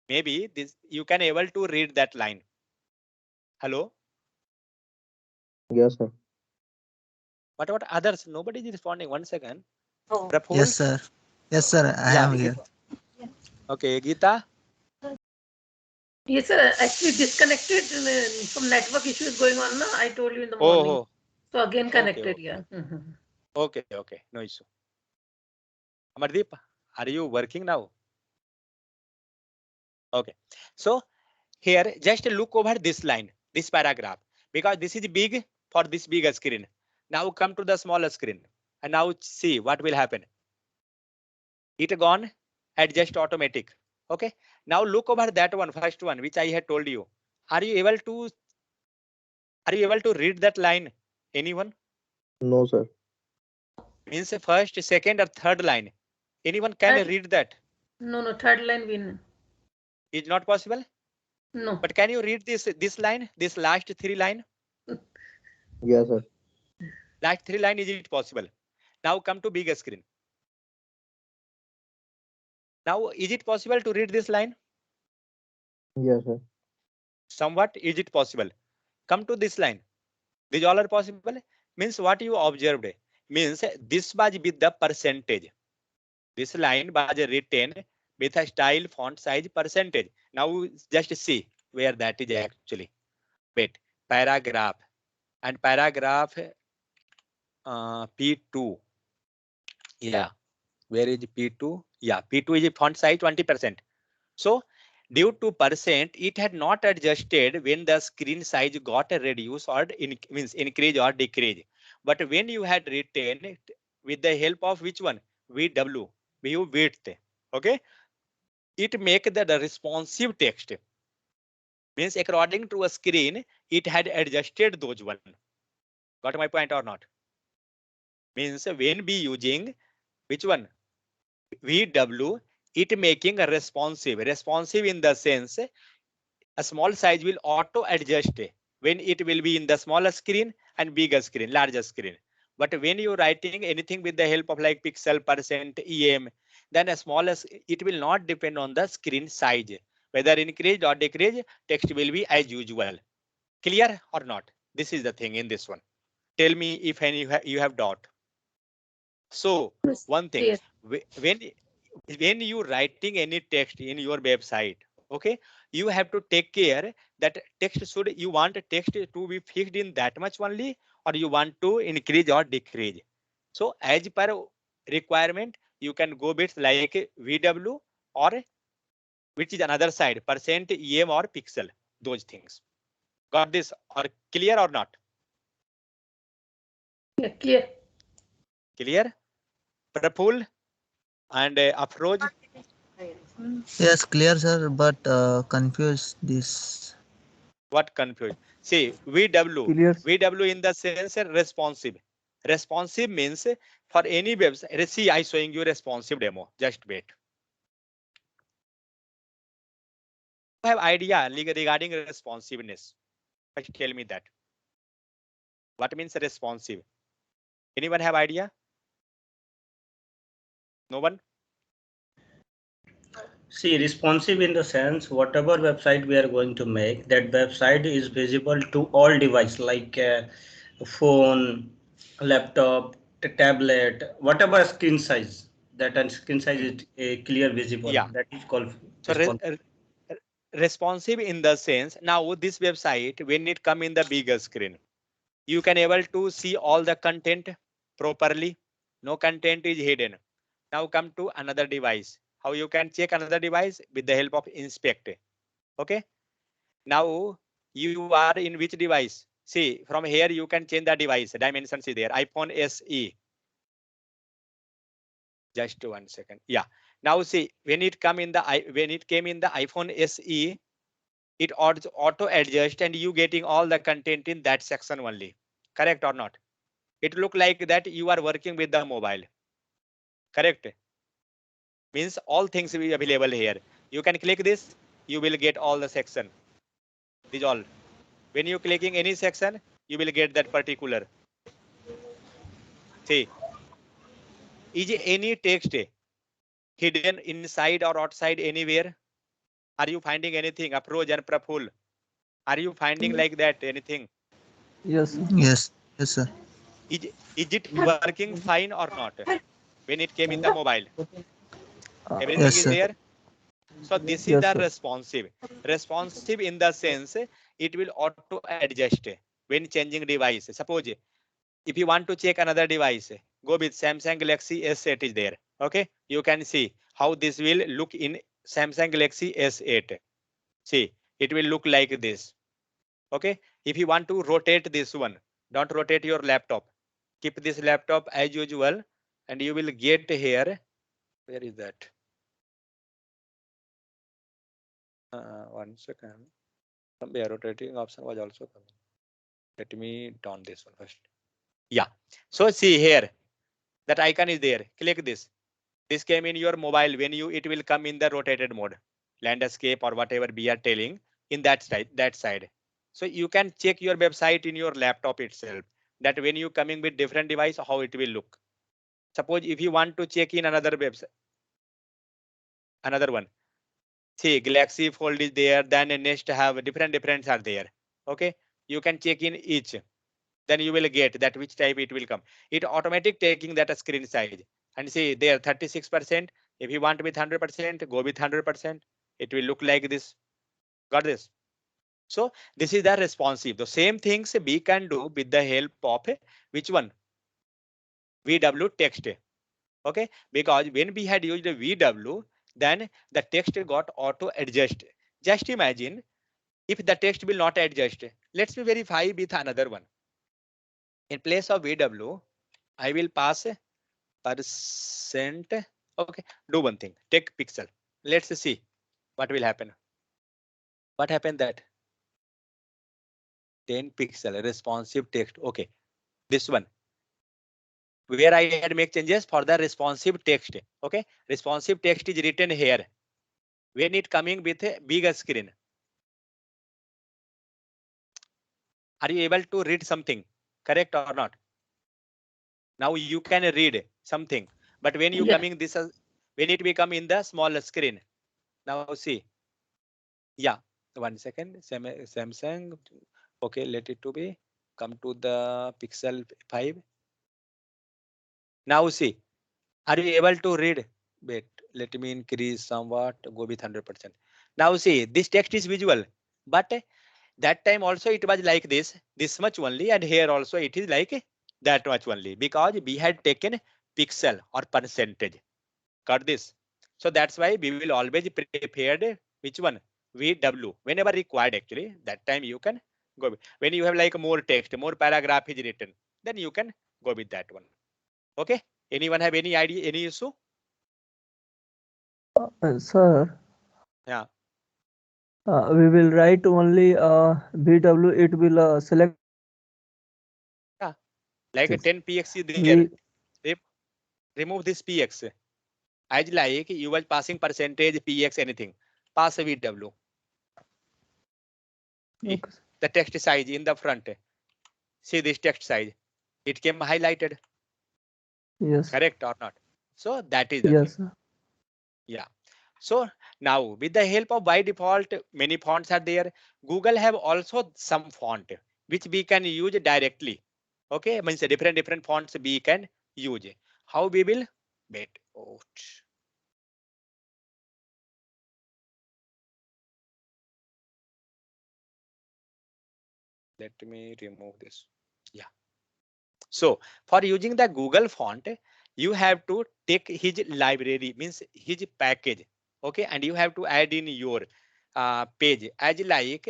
Maybe this you can able to read that line. Hello. Yes, sir. What about others? Nobody is responding. 1 second. Yes, Praful. sir. Yes, sir. I Yeah. am here. Okay, Geeta. Yes, sir. Actually disconnected. Some network issues going on. Na? I told you in the morning. Oh, So again okay, connected. okay, Yeah. Mhm. okay. No issue. Amardeep, are you working now? Okay. So here, just look over this line, this paragraph, because this is big for this bigger screen. Now come to the smaller screen and now see what will happen. It gone, adjust automatic. Okay. Now look over that one, first one, which I had told you. Are you able to read that line? Anyone? No, sir. Means first, second, or third line. Anyone can Third, read that? no. Third line win. Is not possible. No. But can you read this line, this last three line? Yes, sir. Last three line, is it possible? Now come to bigger screen. Now, is it possible to read this line? Yes, sir. Somewhat is it possible? Come to this line. These all are possible. Means what you observed means this was with the percentage. This line was written with a style, font size, percentage. Now just see where that is actually. Wait, paragraph and paragraph P2. Yeah, where is P2? Yeah, P2 is a font size 20%. So due to percent, it had not adjusted when the screen size got reduced or means increase or decrease. But when you had written it with the help of which one? VW, view width. Okay, it make the responsive text. Means according to a screen, it had adjusted those one. Got my point or not? Means when we using which one? VW, it making a responsive in the sense a small size will auto adjust when it will be in the smaller screen and bigger screen, larger screen. But when you're writing anything with the help of like pixel, percent, em, then a smaller, it will not depend on the screen size. Whether increase or decrease, text will be as usual. Clear or not? This is the thing in this one. Tell me if any you have doubt. So one thing, Clear. when you writing any text in your website, okay, you have to take care that text should, you want text to be fixed in that much only, or you want to increase or decrease. So as per requirement, you can go bits like VW or which is another side, percent, em or pixel, those things. Got this or clear or not? Yeah, clear. Clear? Praful and Afroj, Yes, clear, sir, but confused this. what confused? See, VW, Clear. VW in the sense responsive. Responsive means for any website. See, I showing you responsive demo. Just wait. You have idea regarding responsiveness? First, tell me that. What means responsive? Anyone have idea? No one? See, responsive in the sense whatever website we are going to make, that website is visible to all device like phone, laptop, tablet, whatever screen size. That and screen size Hmm. is clear visible. Yeah. That is called So responsive. responsive in the sense now this website when it come in the bigger screen, you can able to see all the content properly. No content is hidden. Now come to another device. How you can check another device? With the help of inspect. Okay. Now you are in which device? See, from here you can change the device. Dimensions is there. iPhone SE. Just 1 second. Yeah. Now see, when it come in the when it came in the iPhone SE, it auto adjust and you getting all the content in that section only. Correct or not? It look like that you are working with the mobile. Correct? Means all things will be available here. You can click this, you will get all the section. These all. When you clicking any section, you will get that particular. See, is any text hidden inside or outside anywhere? Are you finding anything? Approach and Praful. Are you finding like that anything? Yes, sir. Yes, yes, sir. Is it working fine or not? When it came in the mobile, everything Yes, is sir. there. So this is Yes, the sir. responsive. Responsive in the sense it will auto adjust when changing device. Suppose if you want to check another device, go with Samsung Galaxy S8 is there. Okay, you can see how this will look in Samsung Galaxy S8. See, it will look like this. Okay, if you want to rotate this one, don't rotate your laptop. Keep this laptop as usual, and you will get here. Where is that? 1 second. Somewhere rotating option was also coming. Let me down this one first. Yeah. So see here, that icon is there. Click this. This came in your mobile. When you, it will come in the rotated mode, landscape or whatever we are telling in that side. That side. So you can check your website in your laptop itself. That when you coming with different device, how it will look. Suppose if you want to check in another website, another one. See, Galaxy Fold is there. Then next have different are there. Okay, you can check in each. Then you will get that which type it will come. It automatic taking that screen size and see there 36%. If you want with 100%, go with 100%. It will look like this. Got this? So this is the responsive. The same things we can do with the help of which one? VW text. Okay, because when we had used the VW, then the text got auto adjust. Just imagine if the text will not adjust. Let's verify with another one. In place of VW, I will pass percent. Okay, do one thing. Take pixel. Let's see what will happen. What happened that 10 pixel responsive text. Okay, this one where I had make changes for the responsive text. Okay, responsive text is written here when it coming with a bigger screen. Are you able to read something? Correct or not? Now you can read something, but when you Yeah. coming this, when it become in the smaller screen. Now see, yeah, 1 second. Samsung. Okay, let it to be. Come to the Pixel 5. Now see, are you able to read? Wait, let me increase somewhat. Go with 100%. Now see, this text is visual, but that time also it was like this much only, and here also it is like that much only, because we had taken pixel or percentage. Got this? So that's why we will always prepared which one? VW. Whenever required, actually, that time you can go with. When you have like more text, more paragraph is written, then you can go with that one. Okay? Anyone have any idea, any issue? Sir, Yeah. we will write only BW. It will select Yeah. Like a this. 10 px is there. We Re- Remove this px. As like you was passing percentage px anything. Pass a VW. See okay. the text size in the front. See this text size. It came highlighted. Yes. Correct or not? So that is the Yes, thing. sir. Yeah. So now with the help of by default, many fonts are there. Google have also some font which we can use directly. Okay, means different fonts we can use. How we will? Wait. Oh, let me remove this. Yeah. So for using the Google font, you have to take his library, means his package. Okay, and you have to add in your page as like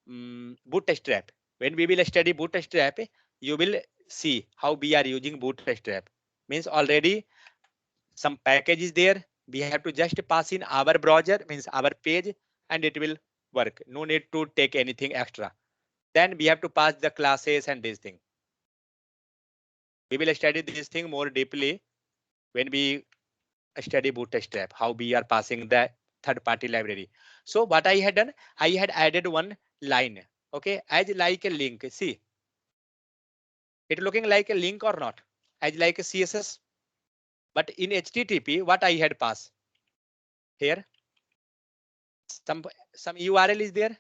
Bootstrap. When we will study Bootstrap, you will see how we are using Bootstrap. Means already some package is there. We have to just pass in our browser, means our page, and it will work. No need to take anything extra. Then we have to pass the classes and this thing. We will study this thing more deeply when we study Bootstrap, how we are passing the third party library. So what I had done, I had added one line, okay, as like a link. See, it looking like a link or not, as like a CSS. But in HTTP, what I had passed here, some some URL is there.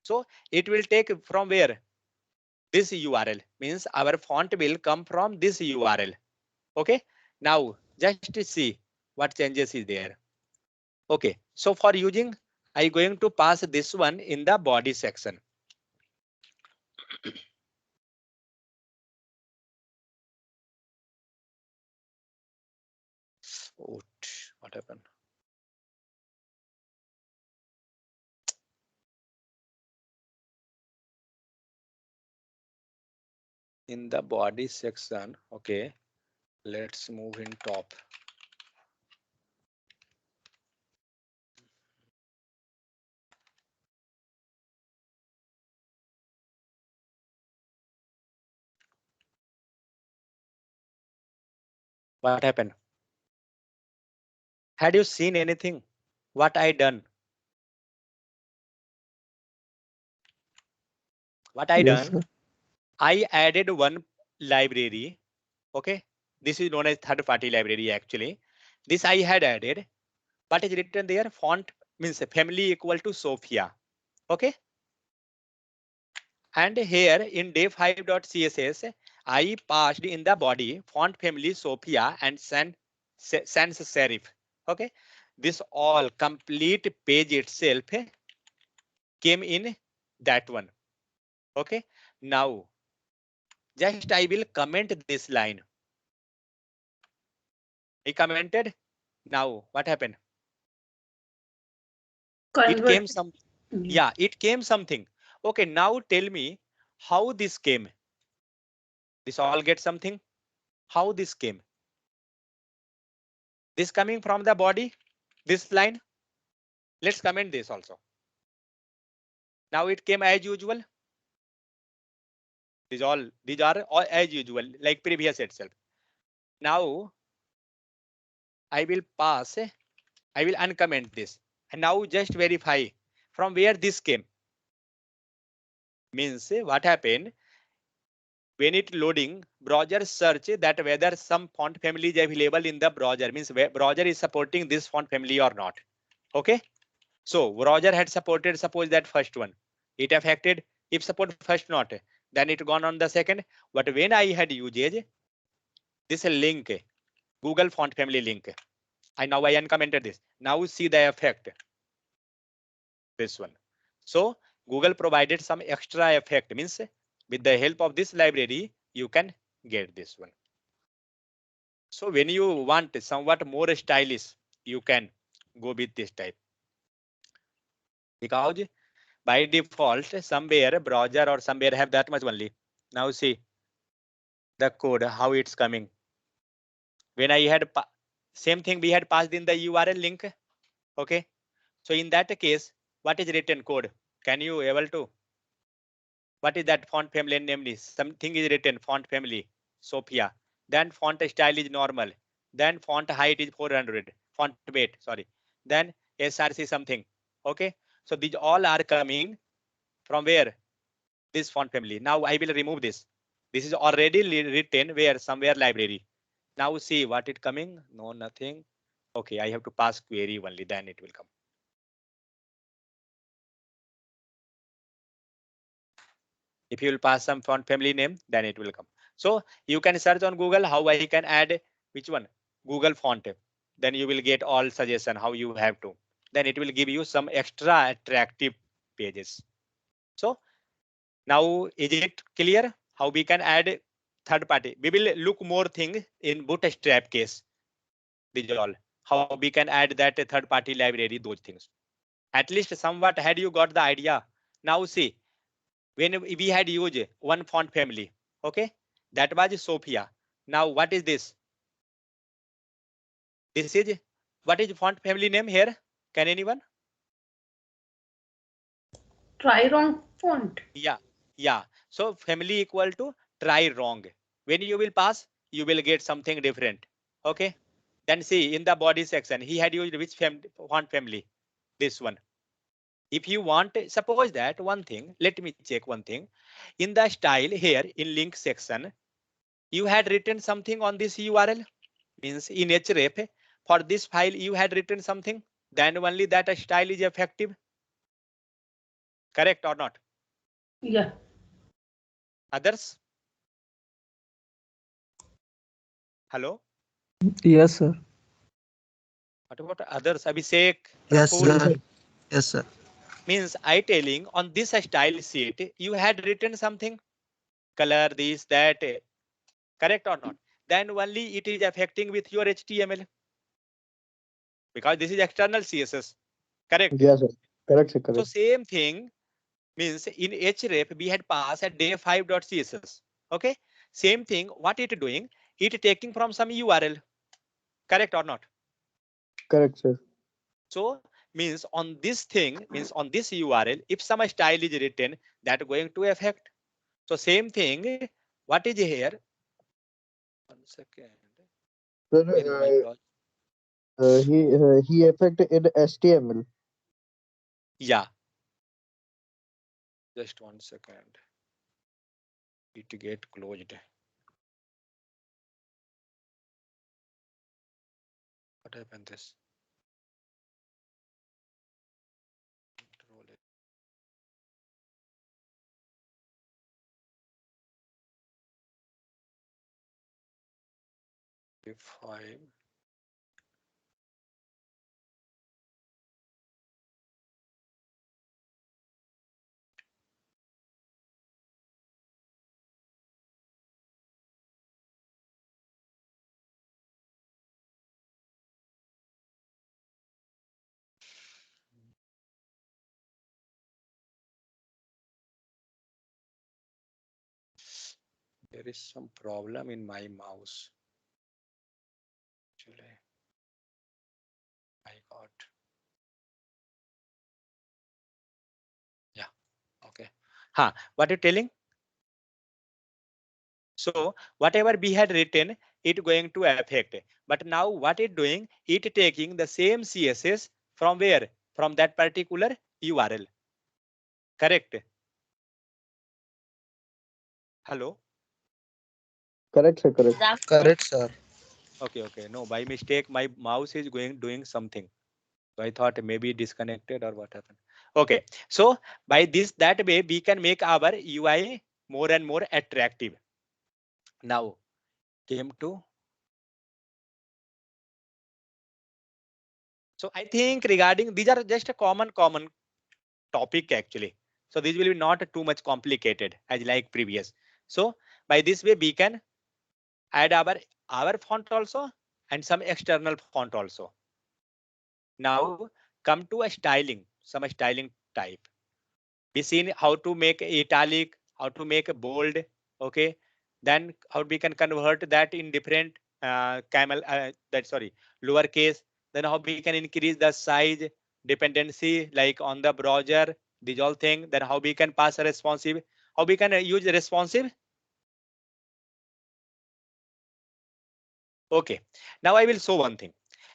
So it will take from where? This URL, means our font will come from this URL. Okay. Now just to see what changes is there. Okay, so for using, I going to pass this one in the body section. Oh, what happened? In the body section, okay, let's move in top. What happened? Had you seen anything? What I done? What I Yes, done? sir. I added one library. Okay, this is known as third party library actually. This I had added. What is written there? Font means family equal to Sophia. Okay. And here in day5.css, I passed in the body font family Sophia and sans serif. Okay, this all complete page itself came in that one. Okay, now just I will comment this line. I commented. Now what happened? It Convert. came some. Yeah. Yeah, it came something. Okay, now tell me how this came. This all get something. How this came? This coming from the body. This line. Let's comment this also. Now it came as usual. These are all as usual, like previous itself. Now I will pass, I will uncomment this. And now just verify from where this came. Means what happened when it loading, browser search that whether some font family is available in the browser. Means browser is supporting this font family or not. Okay. So browser had supported, suppose that first one. It affected. If support first not, then it gone on the second. But when I had usage, this link, Google font family link. I uncommented this. Now see the effect. This one. So Google provided some extra effect. Means with the help of this library, you can get this one. So when you want somewhat more stylish, you can go with this type. Because by default, somewhere browser or somewhere have that much only. Now see the code, how it's coming. When I had same thing we had passed in the URL link. Okay. So in that case, what is written code? Can you able to? What is that font family name is? Something is written font family, Sophia. Then font style is normal. Then font height is 400. Font weight, sorry. Then SRC something. Okay. So these all are coming from where? This font family. Now I will remove this. This is already written where? Somewhere library. Now see what it coming. No, nothing. Okay, I have to pass query only, then it will come. If you will pass some font family name, then it will come. So you can search on Google how I can add which one? Google font. Then you will get all suggestion how you have to. Then it will give you some extra attractive pages. So now is it clear how we can add third party? We will look more thing in Bootstrap case. These all how we can add that third party library, those things. At least somewhat had you got the idea. Now see, when we had used one font family, okay, that was Sophia. Now what is this? This is what is font family name here? Can anyone? Try wrong font. Yeah, yeah. So family equal to try wrong. When you will pass, you will get something different. Okay. Then see in the body section, he had used which font family? This one. If you want, suppose that one thing, let me check one thing. In the style here in link section, you had written something on this URL. Means in href for this file you had written something, then only that style is effective. Correct or not? Yeah. Others? Hello? Yes, sir. What about others? Abhishek, Yes, Praful? sir. Yes, sir. Means I telling on this style sheet you had written something, color this that, correct or not? Then only it is affecting with your HTML, because this is external CSS. Correct? Yes, sir. Correct, sir. So Correct. same thing. Means in href we had passed at day5.css. Okay. Same thing. What it doing? It taking from some URL. Correct or not? Correct, sir. So means on this thing, means on this URL, if some style is written, that going to affect. So same thing. What is here? 1 second. Sir, In my browser. he affected HTML. Yeah. Just 1 second. It get closed. What happened this? Control it. F5. There is some problem in my mouse. Actually, I got. Yeah. Okay. What you telling? So whatever we had written, it going to affect. But now what it doing, it taking the same CSS from where, from that particular URL. Correct? Hello. Correct, sir. Correct. Correct, sir. Okay. No, by mistake my mouse is going doing something. So I thought maybe disconnected or what happened. Okay. So by this, that way we can make our UI more and more attractive. Now came to. So I think regarding these are just a common topic actually. So this will be not too much complicated as like previous. So by this way we can add our font also and some external font also. Now come to a styling, some styling type. We seen how to make italic, how to make a bold. Okay, then how we can convert that in different camel that sorry lowercase. Then how we can increase the size dependency like on the browser. These all thing. Then how we can pass a responsive. How we can use responsive. Okay, now I will show one thing.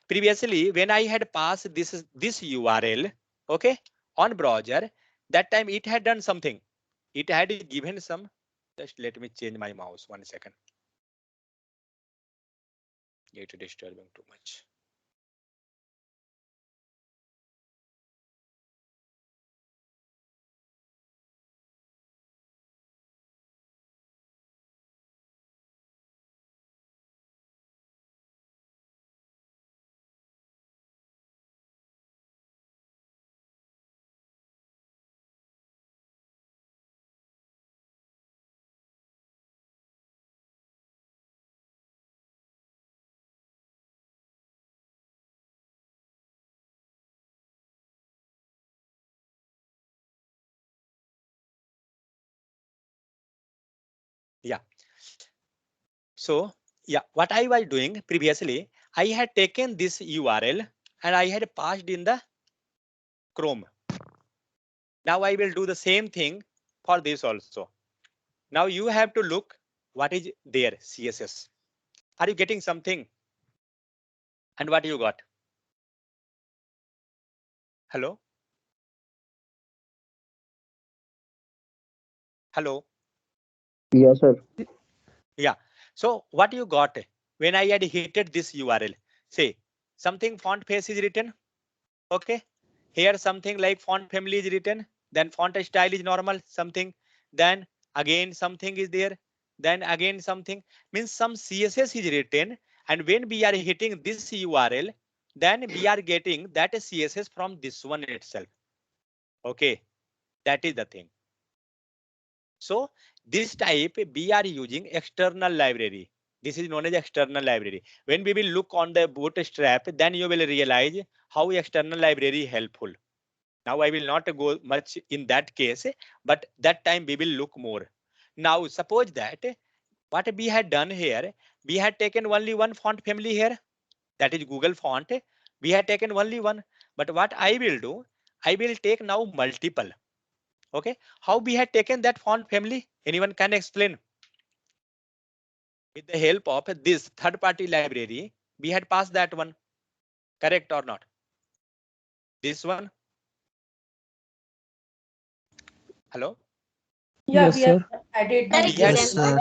Previously, when I had passed this URL, okay, on browser, that time it had done something. It had given some. Just let me change my mouse 1 second. It disturbing too much. Yeah. So yeah, what I was doing previously, I had taken this URL and I had passed in the Chrome. Now I will do the same thing for this also. Now you have to look what is there CSS. Are you getting something? And what you got? Hello? Hello? Yes, sir. Yeah. So what you got when I had hit this URL? Say something font face is written. Okay. Here something like font family is written. Then font style is normal something. Then again something is there. Then again something means some CSS is written. And when we are hitting this URL, then we are getting that CSS from this one itself. Okay. That is the thing. So this type we are using external library. This is known as external library. When we will look on the bootstrap, then you will realize how external library helpful. Now I will not go much in that case, but that time we will look more. Now suppose that what we had done here, we had taken only one font family here, that is Google font. We had taken only one, but what I will do, I will take now multiple. Okay, how we had taken that font family? Anyone can explain? With the help of this third party library, we had passed that one. Correct or not? This one. Hello? Yeah, Yes, we have sir. added We this had Yes, one. sir.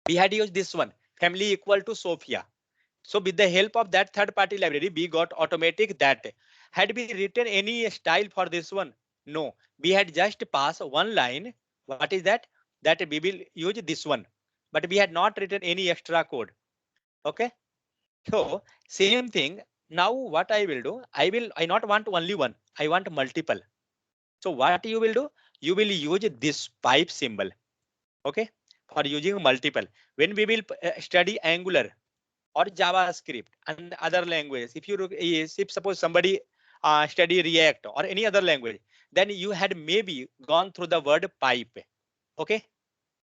we had used this one. Family equal to Sophia. So with the help of that third party library, we got automatic that. Had we written any style for this one? No. We had just passed one line. What is that? That we will use this one. But we had not written any extra code. Okay. So same thing. Now what I will do, I not want only one. I want multiple. So what you will do? You will use this pipe symbol. Okay. For using multiple. When we will study Angular or JavaScript and other languages, if you if suppose somebody study React or any other language, then you had maybe gone through the word pipe. Okay.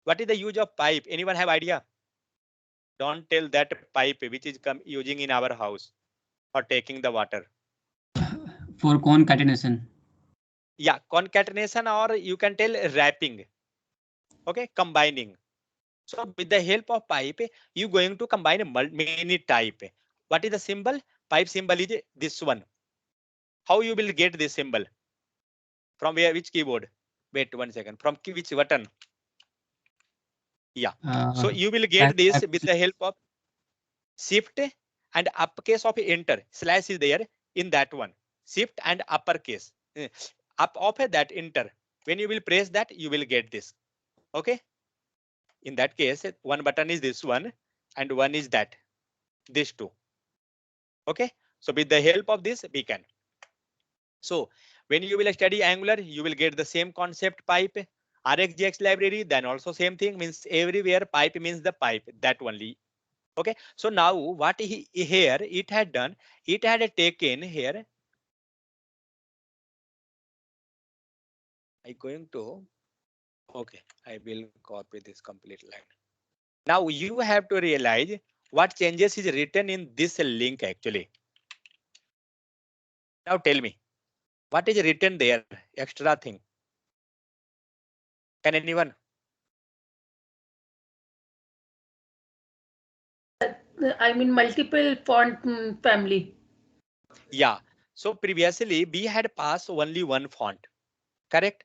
What is the use of pipe? Anyone have idea? Don't tell that pipe which is using in our house for taking the water. For concatenation. Yeah, concatenation, or you can tell wrapping. Okay, combining. So with the help of pipe, you going to combine many type. What is the symbol? Pipe symbol is this one. How you will get this symbol? From where? Which keyboard? Wait 1 second. From which button? Yeah. So you will get this with the help of shift and uppercase of enter. Slash is there in that one. Shift and uppercase. Up of that enter. When you will press that, you will get this. Okay. In that case, one button is this one and one is that. These two. Okay. So with the help of this, we can. So when you will study Angular, you will get the same concept pipe. RxJX library, then also same thing, means everywhere pipe means the pipe, that only. Okay. So now what here it had done, it had taken here. I going to, okay, I will copy this complete line. Now you have to realize what changes is written in this link actually. Now tell me, what is written there, extra thing? Can anyone? I mean multiple font family. Yeah. So previously we had passed only one font, correct?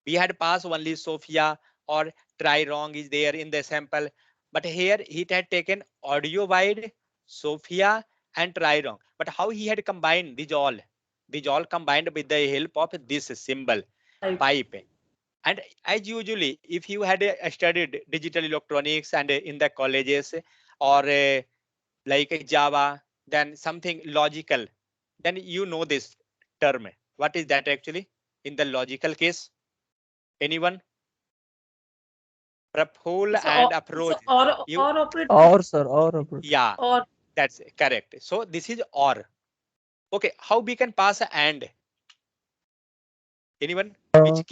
We had passed only Sophia or try wrong is there in the sample. But here it had taken audio wide, Sophia and try wrong. But how he had combined these all combined with the help of this symbol, pipe. And as usually, if you had studied digital electronics and in the colleges or like Java, then something logical, then you know this term. What is that actually in the logical case? Anyone? Prapul and approach. You, Or operator Or sir, or operator. yeah, or that's correct. So this is or. Okay, how we can pass a and? Anyone? Uh, Which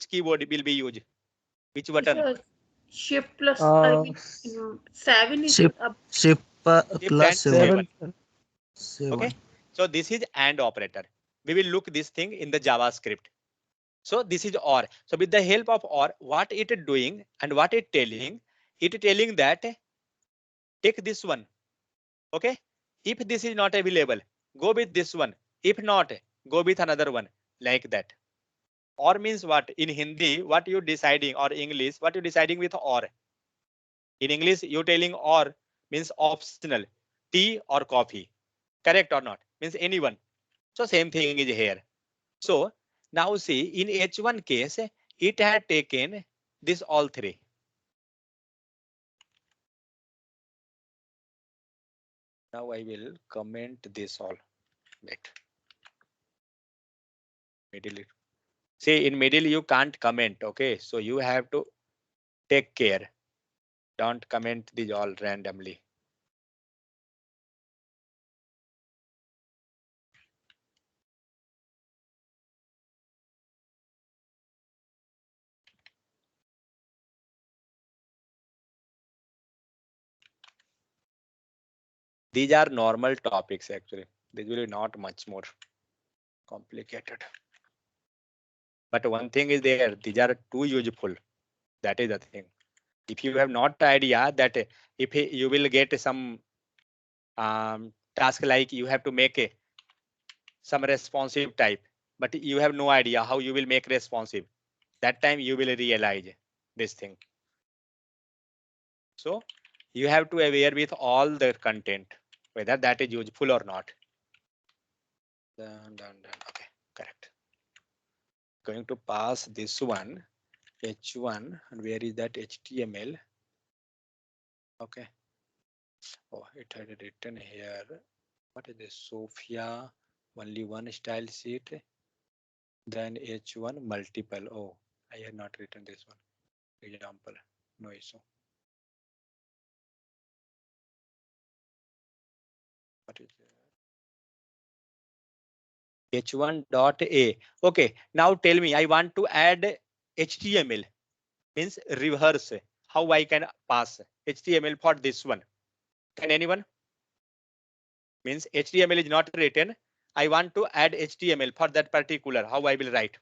keyboard will be used? Which it's button? a shift plus I uh, mean 7 is Shift up. shift Shift plus and 7. 7. 7 sir. Okay. 7. So this is and operator. We will look this thing in the JavaScript. So this is or. So with the help of or, what it is doing and what it telling that take this one. Okay. If this is not available, go with this one. If not, go with another one like that. Or means what? In Hindi, what you deciding, or English, what you deciding with or? In English, you telling or means optional, tea or coffee. Correct or not? Means anyone. So same thing is here. So now see in H1 case, it had taken this all three. Now I will comment this all. Wait. Middle. See in middle you can't comment. Okay, so you have to take care. Don't comment these all randomly. These are normal topics actually. This will be not much more complicated. But one thing is there, these are too useful. That is the thing. If you have not idea that if you will get some task like you have to make some responsive type, but you have no idea how you will make responsive. That time you will realize this thing. So you have to aware with all the content, whether that is useful or not. Done. Okay, correct. Going to pass this one, H1, and where is that HTML? Okay. Oh, it had written here. What is this? Sophia, only one style sheet. Then H1 multiple. Oh, I had not written this one. Example, no issue. What is H1 dot A? Okay, now tell me, I want to add HTML, means reverse. How I can pass HTML for this one? Can anyone? Means HTML is not written. I want to add HTML for that particular. How I will write?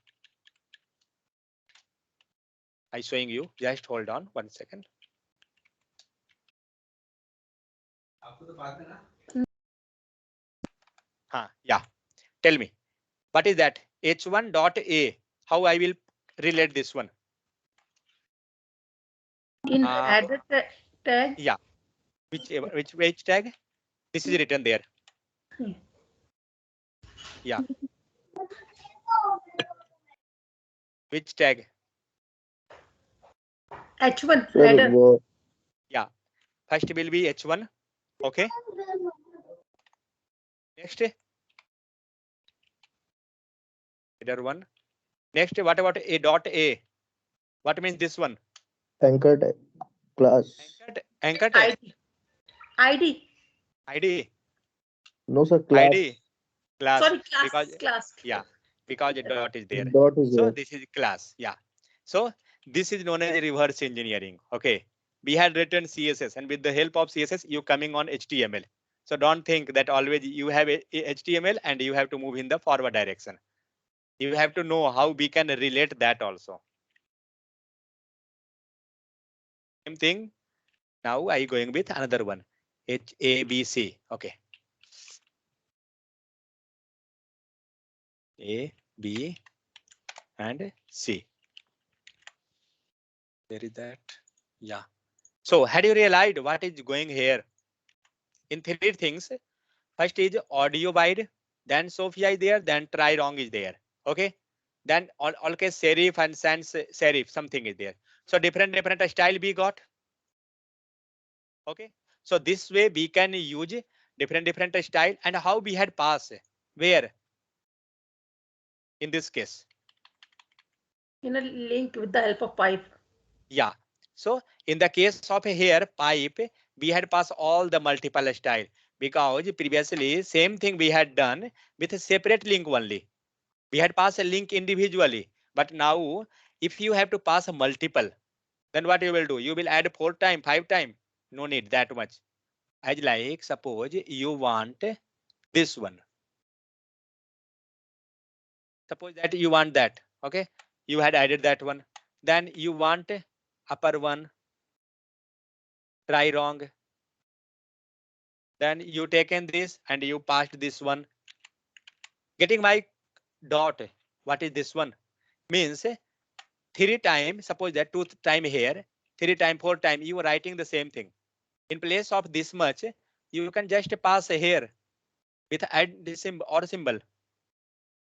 I showing you. Just hold on 1 second. Yeah. Tell me, what is that? H1 dot A. How I will relate this one? In Uh, added tag. yeah. Which tag? This is written there. Yeah. Which tag? H1 Sir, header. Yeah. First will be H1. Okay. Next, header one. Next, what about A dot A? What means this one? anchored class. Anchor tag. ID. ID. ID. No, sir, ID. class. Class. Sorry, class. Because Class. yeah, because a dot is there. Dot is So there. this is class. Yeah. So this is known as reverse engineering. Okay. We had written CSS, and with the help of CSS, you coming on HTML. So don't think that always you have HTML and you have to move in the forward direction. You have to know how we can relate that also. Same thing. Now I going with another one. HABC. Okay. A, B, and C. There is that. Yeah. So had you realized what is going here? In three things. First is audio wide, then Sophia is there, then try wrong is there. Okay. Then all case serif and sans serif, something is there. So different style we got. Okay. So this way we can use different style, and how we had pass where in this case. In a link with the help of pipe. Yeah. So in the case of here pipe, we had passed all the multiple style because previously same thing we had done with a separate link only. We had passed a link individually, but now if you have to pass a multiple, then what you will do? You will add 4 times, 5 times. No need that much. As like suppose you want this one. Suppose that you want that. Okay. You had added that one. Then you want upper one, try wrong. Then you taken this and you passed this one. Getting my dot. What is this one? Means 3 times, suppose that 2 time here, 3 time, 4 time, you are writing the same thing. In place of this much, you can just pass here with add this symbol or symbol.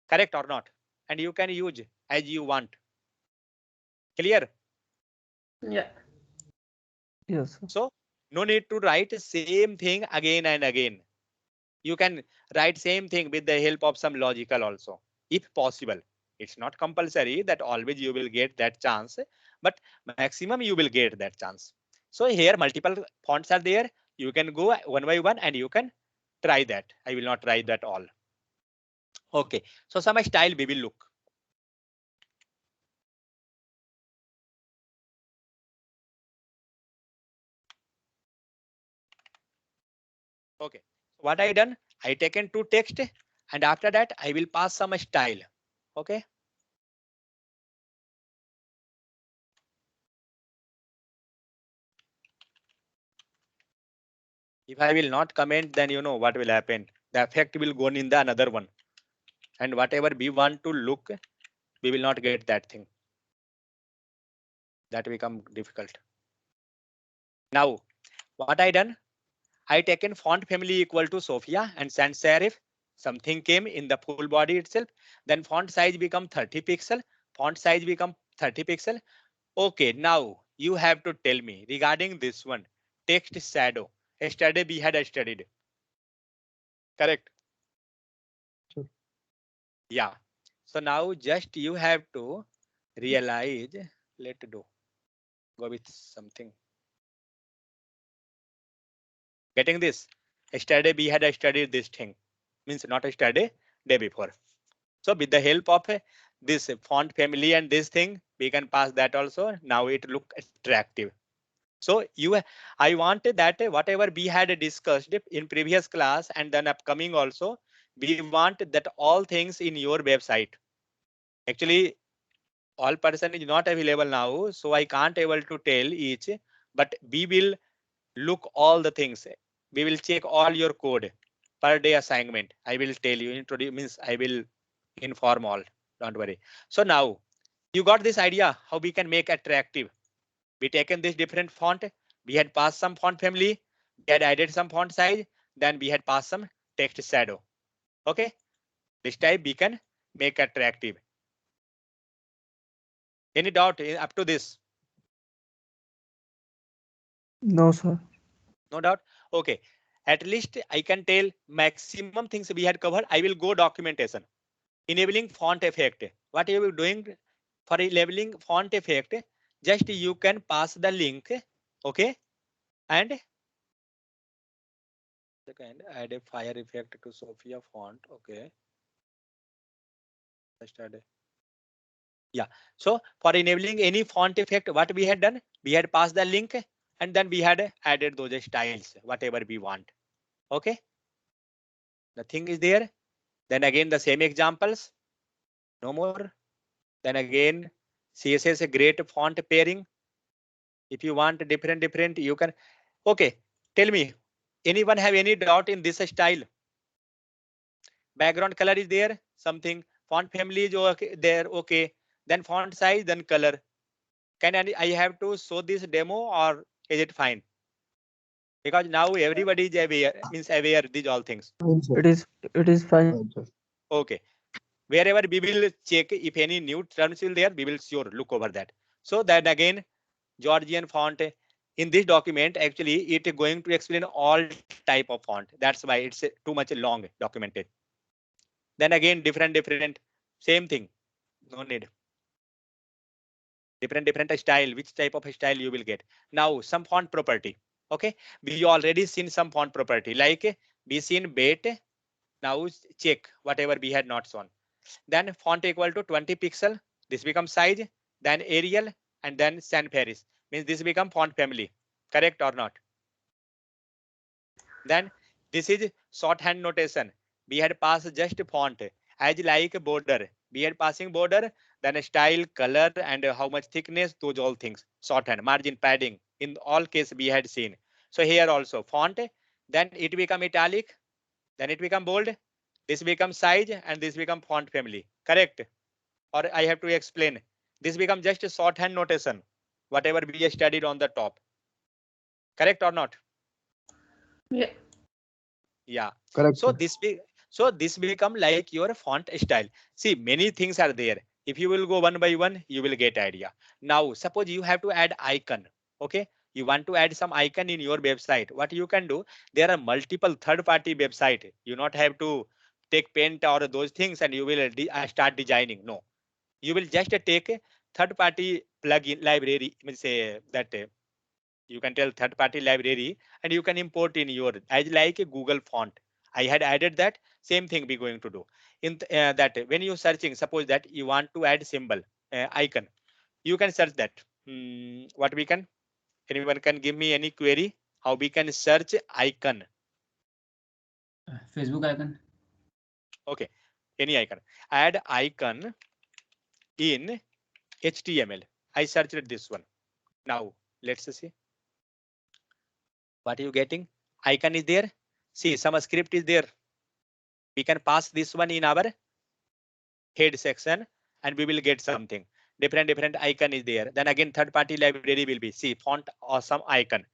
Correct or not? And you can use as you want. Clear? Yeah. Yes. So no need to write same thing again and again. You can write same thing with the help of some logical also, if possible. It's not compulsory that always you will get that chance, but maximum you will get that chance. So here multiple fonts are there. You can go one by one and you can try that. I will not try that all. Okay. So some style we will look. Okay. What I done? I taken two text and after that I will pass some style. Okay. If I will not comment, then you know what will happen. The effect will go in the another one. And whatever we want to look, we will not get that thing. That become difficult. Now, what I done? I taken font family equal to Sophia and sans serif. Something came in the full body itself. Then font size become 30 pixel. Font size become 30 pixel. Okay, now you have to tell me regarding this one. Text shadow. Yesterday we had studied. Correct? Sure. Yeah. So now just you have to realize. Let do. Go with something. Getting this? Yesterday we had studied this thing. Means not yesterday, day before. So with the help of this font family and this thing, we can pass that also. Now it look attractive. So I wanted that whatever we had discussed in previous class and then upcoming also, we want that all things in your website. Actually, all person is not available now, so I can't able to tell each, but we will look all the things. We will check all your code per day assignment. I will tell you, introduce means I will inform all. Don't worry. So now you got this idea how we can make attractive. We taken this different font. We had passed some font family. We had added some font size. Then we had passed some text shadow. Okay. This type we can make attractive. Any doubt up to this? No, sir. No doubt. Okay. At least I can tell maximum things we had covered. I will go documentation. Enabling font effect. What you are doing for enabling font effect? Just you can pass the link. Okay. And second, add a fire effect to Sophia font. Okay. Just add. Yeah. So for enabling any font effect, what we had done? We had passed the link and then we had added those styles, whatever we want. Okay. The thing is there. Then again, the same examples. No more. Then again, CSS a great font pairing. If you want different, you can. Okay. Tell me, anyone have any doubt in this style? Background color is there. Something font family is okay, there. Okay. Then font size, then color. Can I have to show this demo or is it fine? Because now everybody is aware, means aware these all things. Fine, sir. It is it is fine. Fine, sir. Okay. Wherever we will check if any new terms will there, we will sure look over that. So then again, Georgian font in this document, actually it going to explain all type of font. That's why it's too much long documented. Then again, different, same thing. No need. Different style, which type of style you will get. Now some font property. Okay, we already seen some font property like we seen bait. Now check whatever we had not shown. Then font equal to 20 pixel. This becomes size. Then Arial and then Sans Serif. Means this become font family. Correct or not? Then this is shorthand notation. We had passed just font as like border. We had passing border, then style, color, and how much thickness, those all things. Shorthand, margin, padding. In all case we had seen. So here also font, then it become italic, then it become bold. This becomes size and this become font family. Correct? Or I have to explain. This becomes just a shorthand notation. Whatever we studied on the top. Correct or not? Yeah. Yeah. Correct, So sir. this become like your font style. See, many things are there. If you will go one by one, you will get idea. Now, suppose you have to add icon. Okay, you want to add some icon in your website. What you can do? There are multiple third-party website. You not have to take paint or those things, and you will start designing. No, you will just take a third-party plugin library. Means say that you can tell third party library and you can import in your as like a Google font. I had added that same thing we going to do in that when you searching, suppose that you want to add symbol icon, you can search that. What we can, anyone can give me any query how we can search icon? Facebook icon. Okay, any icon, add icon in HTML. I searched this one. Now let's see what are you getting. Icon is there. See, some script is there. We can pass this one in our head section and we will get something. Different icon is there. Then again, third party library will be, see, font or some icon.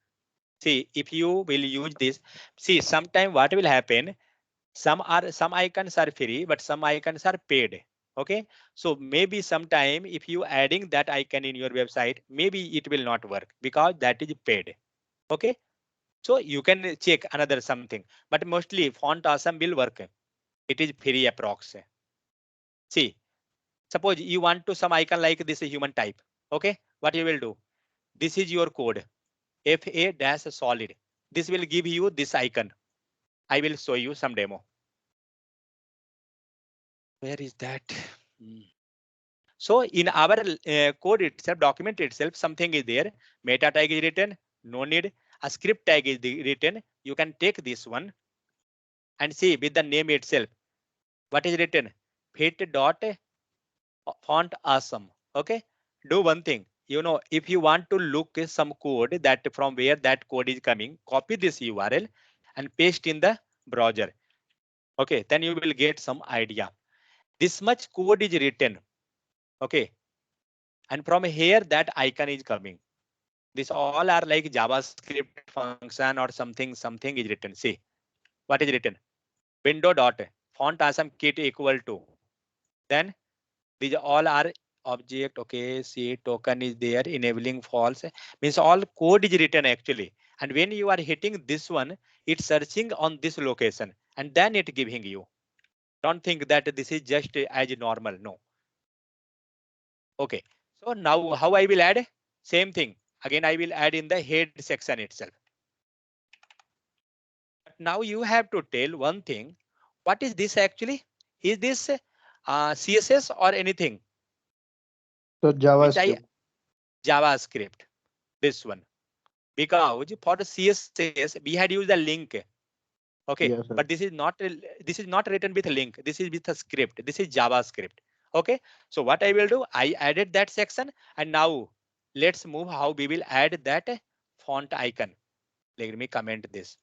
See, if you will use this, see, sometime what will happen, some icons are free, but some icons are paid. Okay, so maybe sometime if you adding that icon in your website, maybe it will not work because that is paid. Okay, so you can check another something, but mostly font awesome will work. It is free approx. See, suppose you want to some icon like this human type. Okay, what you will do? This is your code fa-solid. This will give you this icon. I will show you some demo. Where is that? So in our code itself, document itself, something is there. Meta tag is written. No need. A script tag is written. You can take this one and see with the name itself. What is written? Fit dot font awesome. Okay, do one thing. You know, if you want to look some code that from where that code is coming, copy this URL and paste in the browser. Okay, then you will get some idea. This much code is written. Okay, and from here that icon is coming. This all are like JavaScript function or something is written. See what is written. Window dot font awesome kit equal to. Then these all are object. Okay, see token is there, enabling false, means all code is written actually. And when you are hitting this one, it's searching on this location and then it giving you. Don't think that this is just as normal. No. Okay. So now how I will add? Same thing. Again, I will add in the head section itself. But now you have to tell one thing. What is this actually? Is this CSS or anything? So Which I JavaScript. JavaScript. This one. Because for the CSS we had used the link. Okay, Yes, but sir. this is not written with a link. This is with a script. This is JavaScript. Okay, so what I will do, I added that section, and now let's move how we will add that font icon. Let me comment this.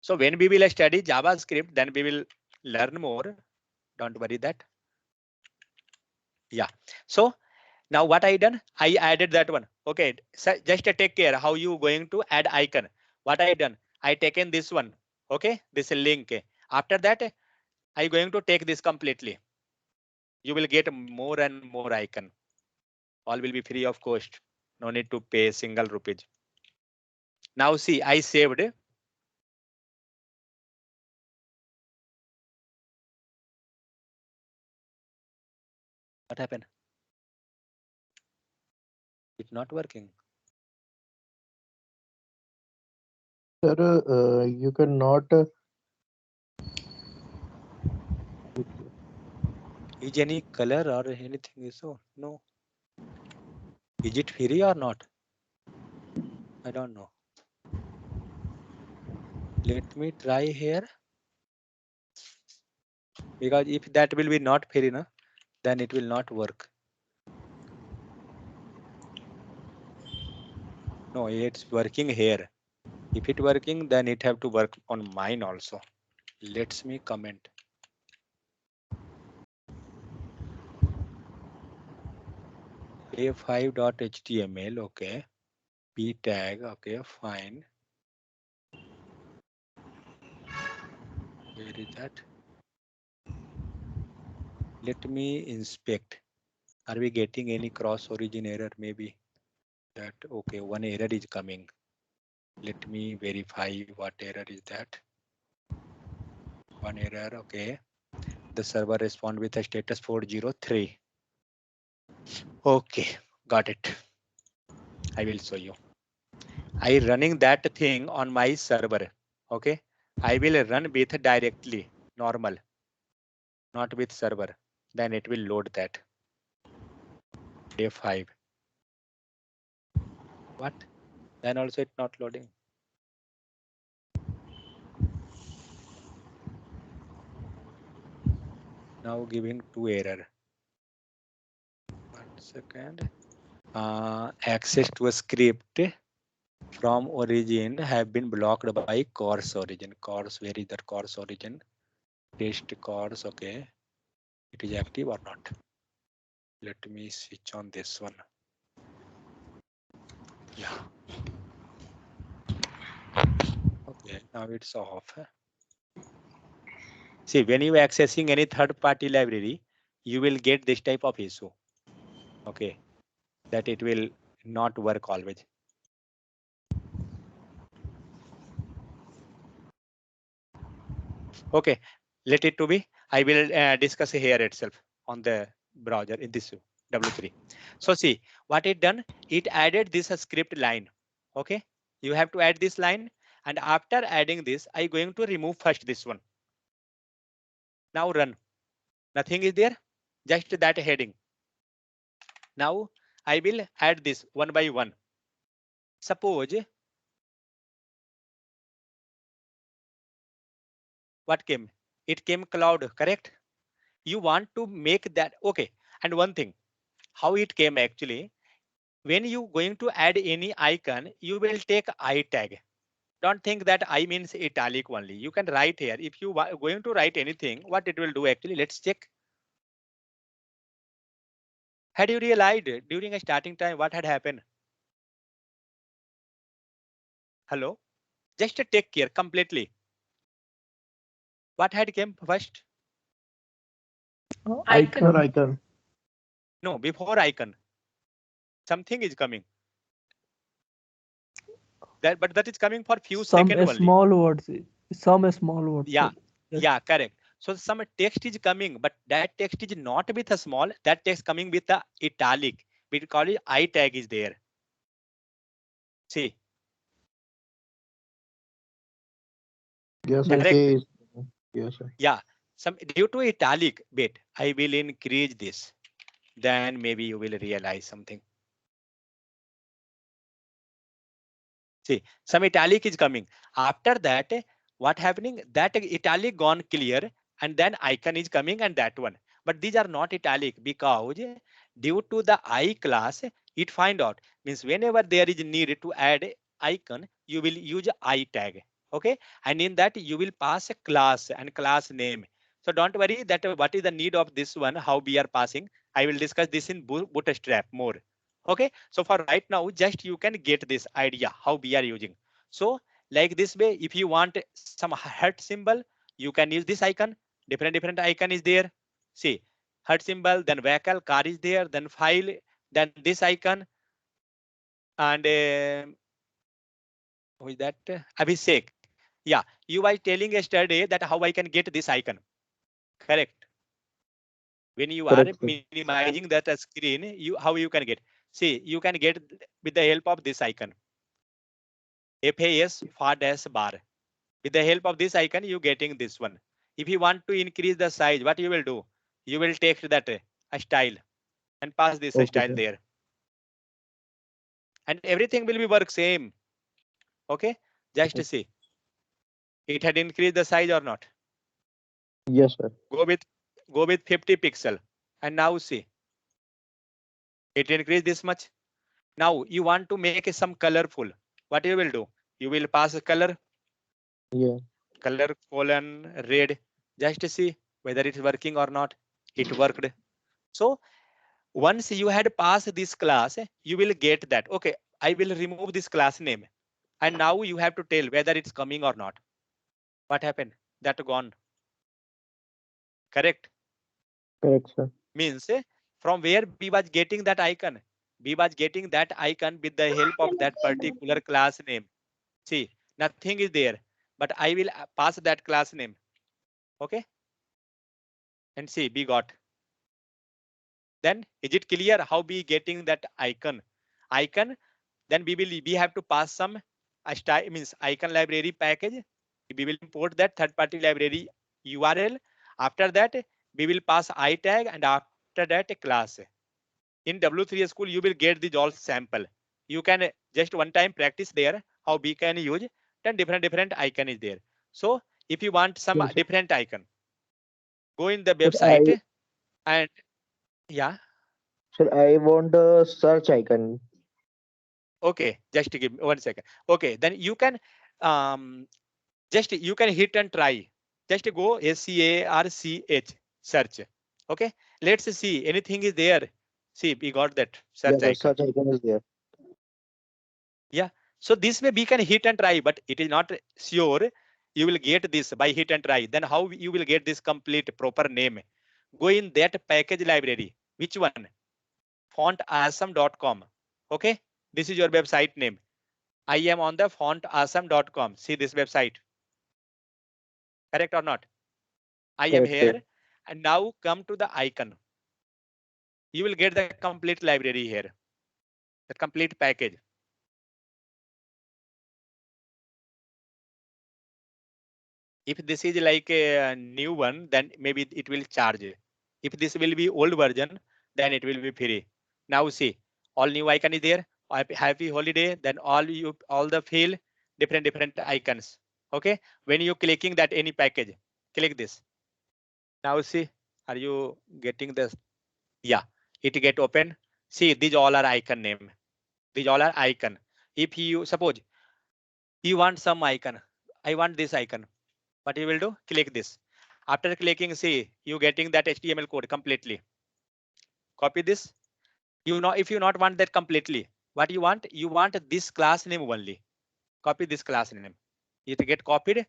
So when we will study JavaScript, then we will learn more. Don't worry that. Yeah. So now what I done? I added that one. Okay. So just take care how you going to add icon. What I done? I taken this one. Okay. This link. After that, I going to take this completely. You will get more and more icon. All will be free of cost. No need to pay single rupees. Now see, I saved. What happened? It's not working. Sir, you cannot. Is any color or anything so? No. Is it free or not? I don't know. Let me try here. Because if that will be not free, na, then it will not work. No, it's working here. If it working, then it have to work on mine also. Let's me comment. a5.html. Okay. P tag. Okay, fine. Where is that? Let me inspect. Are we getting any cross origin error? Maybe that. Okay, one error is coming. Let me verify what error is that. One error. Okay. The server respond with a status 403. Okay, got it. I will show you. I running that thing on my server. Okay, I will run with directly normal, not with server. Then it will load that. Day 5. What? Then also it's not loading. Now giving 2 error. 1 second. Access to a script from origin have been blocked by course origin. Course, where is that course origin? Test course. Okay, it is active or not? Let me switch on this one. Yeah. Okay, now it's off. See, when you accessing any third-party library, you will get this type of issue. Okay, that it will not work always. Okay, let it to be. I will discuss here itself on the browser in this W3. So see what it done. It added this script line. Okay, you have to add this line, and after adding this, I going to remove first this one. Now run. Nothing is there, just that heading. Now I will add this one by one. Suppose what came? It came cloud, correct? You want to make that okay. And one thing, How it came actually? When you going to add any icon, you will take I tag. Don't think that I means italic only. You can write here. If you are going to write anything, what it will do actually? Let's check. Had you realized during a starting time what had happened? Hello? Just take care completely. What had came first? Sir, Icon. icon. No, before icon. Something is coming. But that is coming for few Some seconds only. small words. Some small words, Yeah, sir. Yes. yeah, correct. So some text is coming, but that text is not with a small. That text coming with a italic. We call it I tag is there. See, Yes, sir. Yes. correct. K is. Yes, sir. Yeah, some due to italic bit. I will increase this. Then maybe you will realize something. See, some italic is coming. After that, what happening? That italic gone clear, and then icon is coming, and that one. But these are not italic because due to the I class, it find out means whenever there is need to add icon, you will use I tag. Okay, and in that you will pass a class and class name. So don't worry that what is the need of this one, how we are passing. I will discuss this in bootstrap more. Okay, so for right now, just you can get this idea how we are using. So like this way, if you want some heart symbol, you can use this icon. Different icon is there. See, heart symbol, then vehicle, car is there, then file, then this icon, and who is that? Abhishek. Yeah, you were telling yesterday that how I can get this icon. Correct. When you are Correct, sir. minimizing that screen, you how you can get. See, you can get with the help of this icon. FAS far dash bar. With the help of this icon, you getting this one. If you want to increase the size, what you will do? You will take that a style and pass this Okay, style sir. there, and everything will be work same. Okay, just to see it had increased the size or not. Yes, sir. Go with 50 pixel, and now see it increased this much. Now you want to make it some colorful. What you will do? You will pass a Yeah. color colon red, just to see whether it's working or not. It worked. So once you had passed this class, you will get that. Okay, I will remove this class name. And now you have to tell whether it's coming or not. What happened? That gone. Correct. Correct, sir. Means from where we was getting that icon. We was getting that icon with the help of that particular class name. See, nothing is there, but I will pass that class name. Okay. And see, we got. Then is it clear how we getting that icon? Icon. Then we have to pass some style means icon library package. We will import that third party library URL. After that, we will pass I tag, and after that a class. In W3 school, you will get the all sample. You can just one time practice there how we can use. Then different icon is there. So if you want some Sir, sir. different icon, go in the Sir, I website and yeah. sir, I want a search icon. Okay, just to give me 1 second. Okay, then you can um, just you can hit and try. Just go SCARCH search. Okay, let's see anything is there. See, we got that Yes, search sir. icon. Search icon is there. Yeah, so this way we can hit and try, but it is not sure you will get this by hit and try. Then how you will get this complete proper name? Go in that package library. Which one? Fontawesome.com. Okay, this is your website name. I am on the fontawesome.com. See this website. Correct or not? I am Correct, sir. here. And now come to the icon. You will get the complete library here. The complete package. If this is like a new one, then maybe it will charge. If this will be old version, then it will be free. Now see, all new icon is there. Happy holiday. Then all the field different icons. Okay. When you clicking that any package, click this. Now see, are you getting this? Yeah, It get open. See, these all are icon name. These all are icon. If you suppose you want some icon, I want this icon. What you will do? Click this. After clicking, see, you getting that HTML code completely. Copy this. You know, if you not want that completely, what you want this class name only. Copy this class name. It get copied.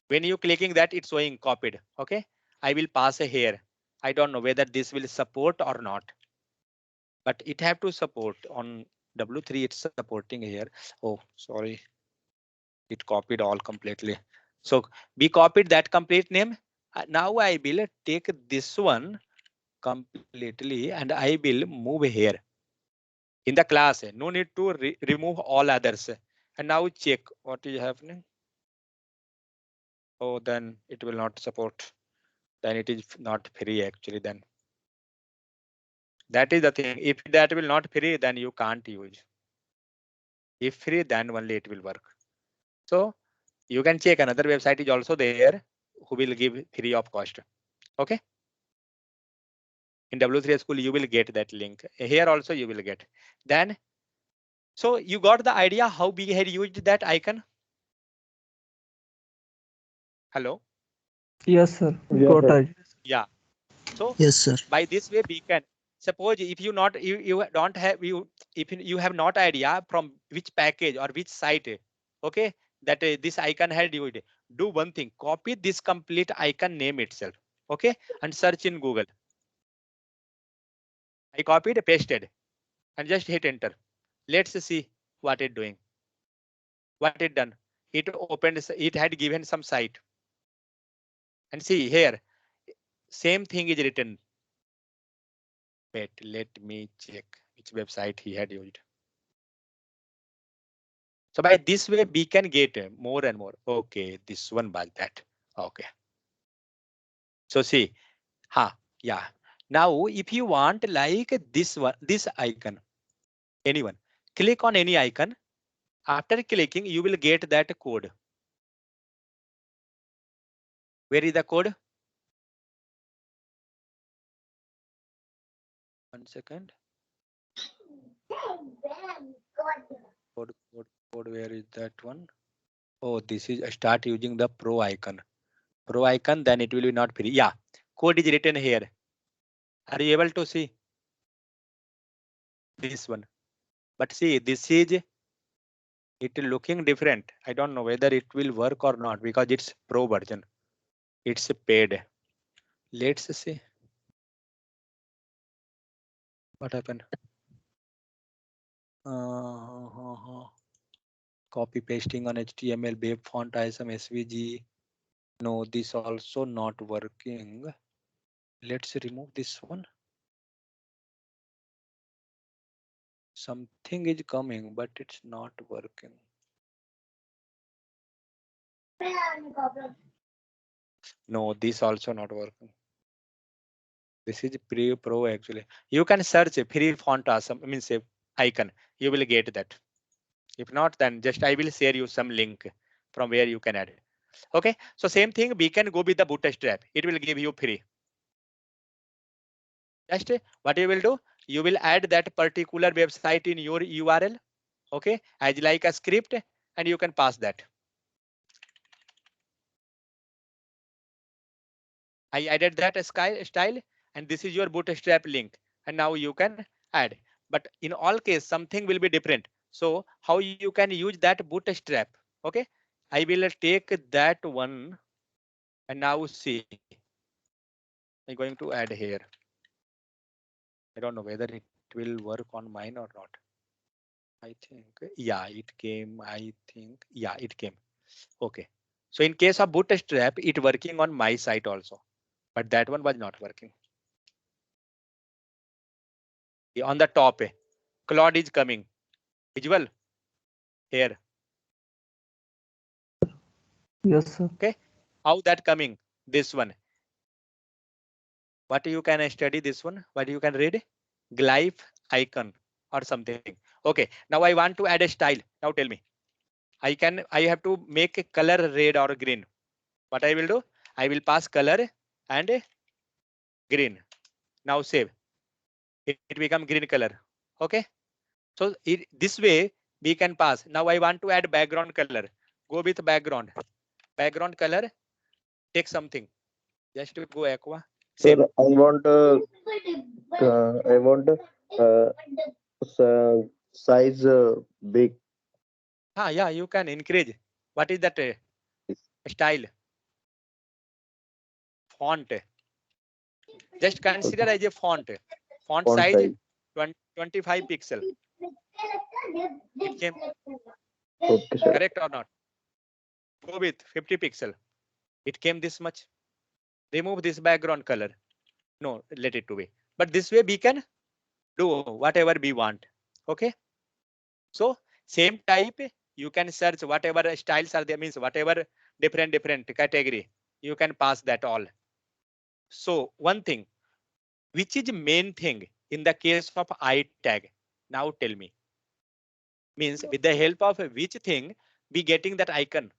When you clicking that, it's showing copied. Okay. I will pass a here. I don't know whether this will support or not, but it have to support on W3. It's supporting here. Oh, sorry. It copied all completely. So we copied that complete name. Now I will take this one completely and I will move here in the class. No need to remove all others. And now check what is happening. Oh, then it will not support. Then it is not free actually. Then that is the thing. If that will not free, then you can't use. If free, then only it will work. So you can check another website is also there who will give free of cost. Okay. In W3 school, you will get that link. Here also you will get. Then, so you got the idea how we had used that icon? Hello? Yes, sir. Yes, Got sir. it. Yeah. So Yes, sir. by this way we can suppose if you not you don't have you if you have not idea from which package or which site, okay, that this icon had used, do one thing, copy this complete icon name itself, okay, and search in Google. I copied, pasted, and just hit enter. Let's see what it doing. What it done? It opened. It had given some site, and see here, same thing is written. Wait, let me check which website he had used. So by this way, we can get more and more. Okay, this one by that. Okay. So see, yeah. Now, if you want like this one, this icon, anyone, click on any icon. After clicking, you will get that code. Where is the code? 1 second. Code. Where is that one? Oh, this is start using the pro icon. Pro icon, then it will be not free. Yeah, code is written here. Are you able to see this one? But see, this is it looking different. I don't know whether it will work or not because it's pro version. It's paid. Let's see what happened. Copy pasting on HTML, web font, ISM, SVG. No, this also not working. Let's remove this one. Something is coming, but it's not working. No, this also not working. This is pro actually. You can search a free font awesome means a icon. You will get that. If not, then just I will share you some link from where you can add. Okay, so same thing we can go with the bootstrap. It will give you free. Just what you will do, you will add that particular website in your URL. Okay, as like a script, and you can pass that. I added that style, and this is your bootstrap link, and now you can add. But in all case, something will be different. So how you can use that bootstrap? Okay, I will take that one, and now see. I'm going to add here. I don't know whether it will work on mine or not. I think, yeah, it came. I think, yeah, it came. Okay. So in case of bootstrap, it working on my site also, but that one was not working. On the top, Claude is coming. Visual here. Yes, sir. Okay. How that coming? This one. What you can study this one? What you can read? Glyph icon or something. Okay. Now I want to add a style. Now tell me. I have to make a color red or green. What I will do? I will pass color and green. Now save. it become green color. Okay, so this way we can pass. Now I want to add background color. Go with background color. Take something, just to go aqua. Sir, Same. I want size big. Yeah, you can increase. What is that style? Font. Just consider Okay. as a font. Font Font size size. 25 pixel. It came Okay, sir. correct or not? Go with 50 pixel. It came this much. Remove this background color. No, let it to be. But this way we can do whatever we want. Okay. So same type, you can search whatever styles are there, means whatever different category, you can pass that all. So one thing, which is main thing in the case of I tag? Now tell me. Means with the help of which thing we getting that icon?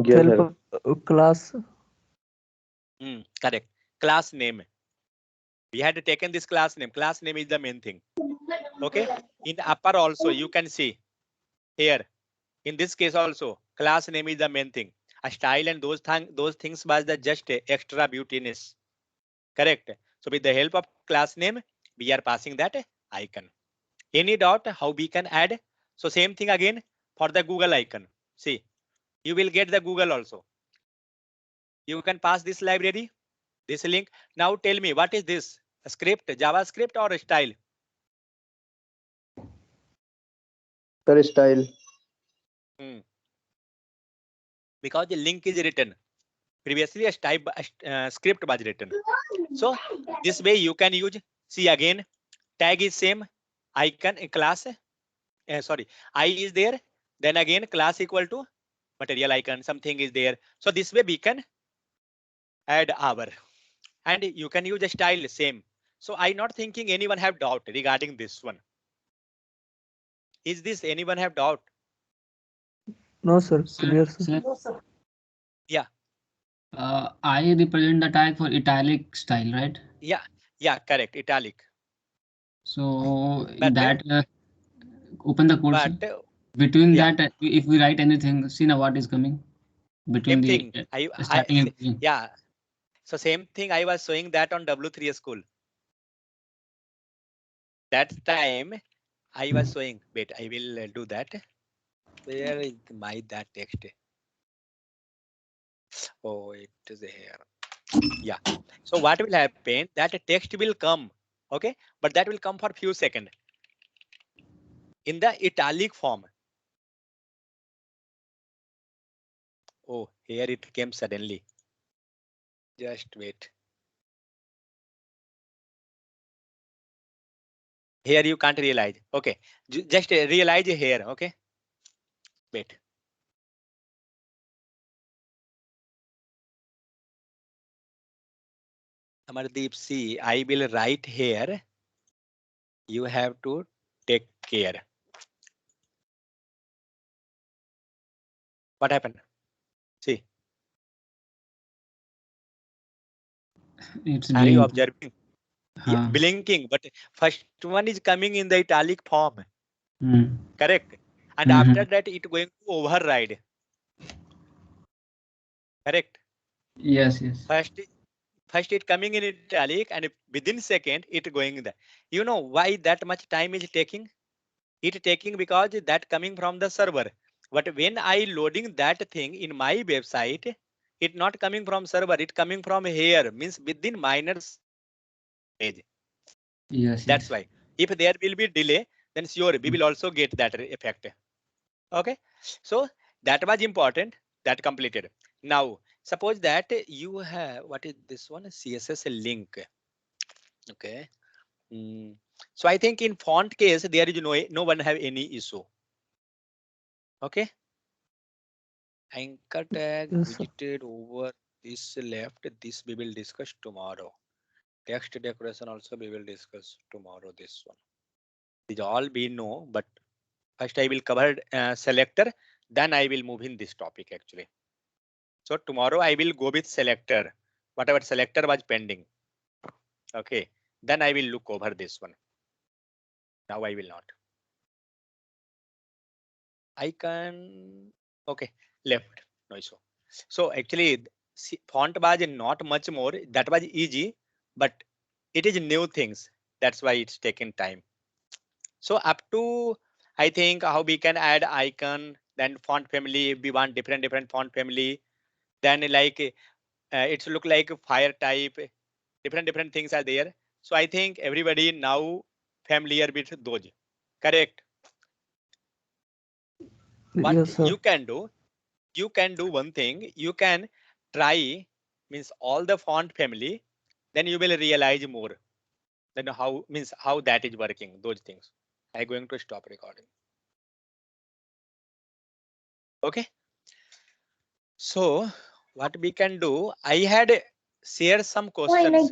Yes, Help sir. class. Correct. Class name. We had taken this class name. Class name is the main thing. Okay. In upper also you can see here. In this case also, class name is the main thing. A style and those things was the just extra beautiness. Correct. So with the help of class name, we are passing that icon. Any doubt how we can add? So same thing again for the Google icon. See, you will get the Google also. You can pass this library, this link. Now tell me, what is this? A script, JavaScript or a style? Sir, style. Hmm. Because the link is written. Previously, a script was written. So this way you can use. See again, tag is same, icon class. Sorry, I is there. Then again, class equal to material icon. Something is there. So this way we can add our, and you can use a style same. So I not thinking anyone have doubt regarding this one. Is this anyone have doubt? No, sir. Sir, Clear, sir. sir, Yeah, I represent the tag for italic style, right? yeah, correct. Italic. So in But that, open the code, sir. but Between yeah, that, if we write anything, see now what is coming between same the thing. I starting and beginning. yeah. So same thing I was showing that on W3 school. That time I was showing. Wait, I will do that. Where is my that text? Oh, it is here. Yeah. So what will happen? That text will come. Okay, but that will come for few seconds in the italic form. Oh, here it came suddenly. Just wait. Here you can't realize. Okay, just realize here. Okay, wait. Amardeep, see, I will write here. You have to take care. What happened? See, It's are you blinking. observing? Yeah, blinking, but first one is coming in the italic form. Hmm. Correct. And Mm-hmm. after that, it going to override. Correct. Yes, yes. First it coming in italic, and within second it going there. You know why that much time is taking? It taking because that coming from the server. But when I loading that thing in my website, it not coming from server. It coming from here. Means within minor page. Yes, That's yes. why. If there will be delay, then sure we will also get that effect. Okay. So that was important. That completed. Now suppose that you have, what is this one? CSS link. Okay. So I think in font case there is no one have any issue. Okay. Anchor tag Yes, sir. visited over this left. This we will discuss tomorrow. Text decoration also we will discuss tomorrow. This one. These all we know, but first I will cover selector. Then I will move in this topic actually. So tomorrow I will go with selector. Whatever selector was pending. Okay. then I will look over this one. Now I will not. Icon, okay, left, no issue. So actually, font was not much more. That was easy, but it is new things. That's why it's taking time. So up to, I think how we can add icon, then font family. We want different font family. Then like it's look like fire type. Different things are there. So I think everybody now familiar with those. Correct. What Yes, sir. you can do one thing. You can try means all the font family. Then you will realize more. Then how means how that is working. Those things. I'm going to stop recording. Okay. So what we can do, I had shared some questions.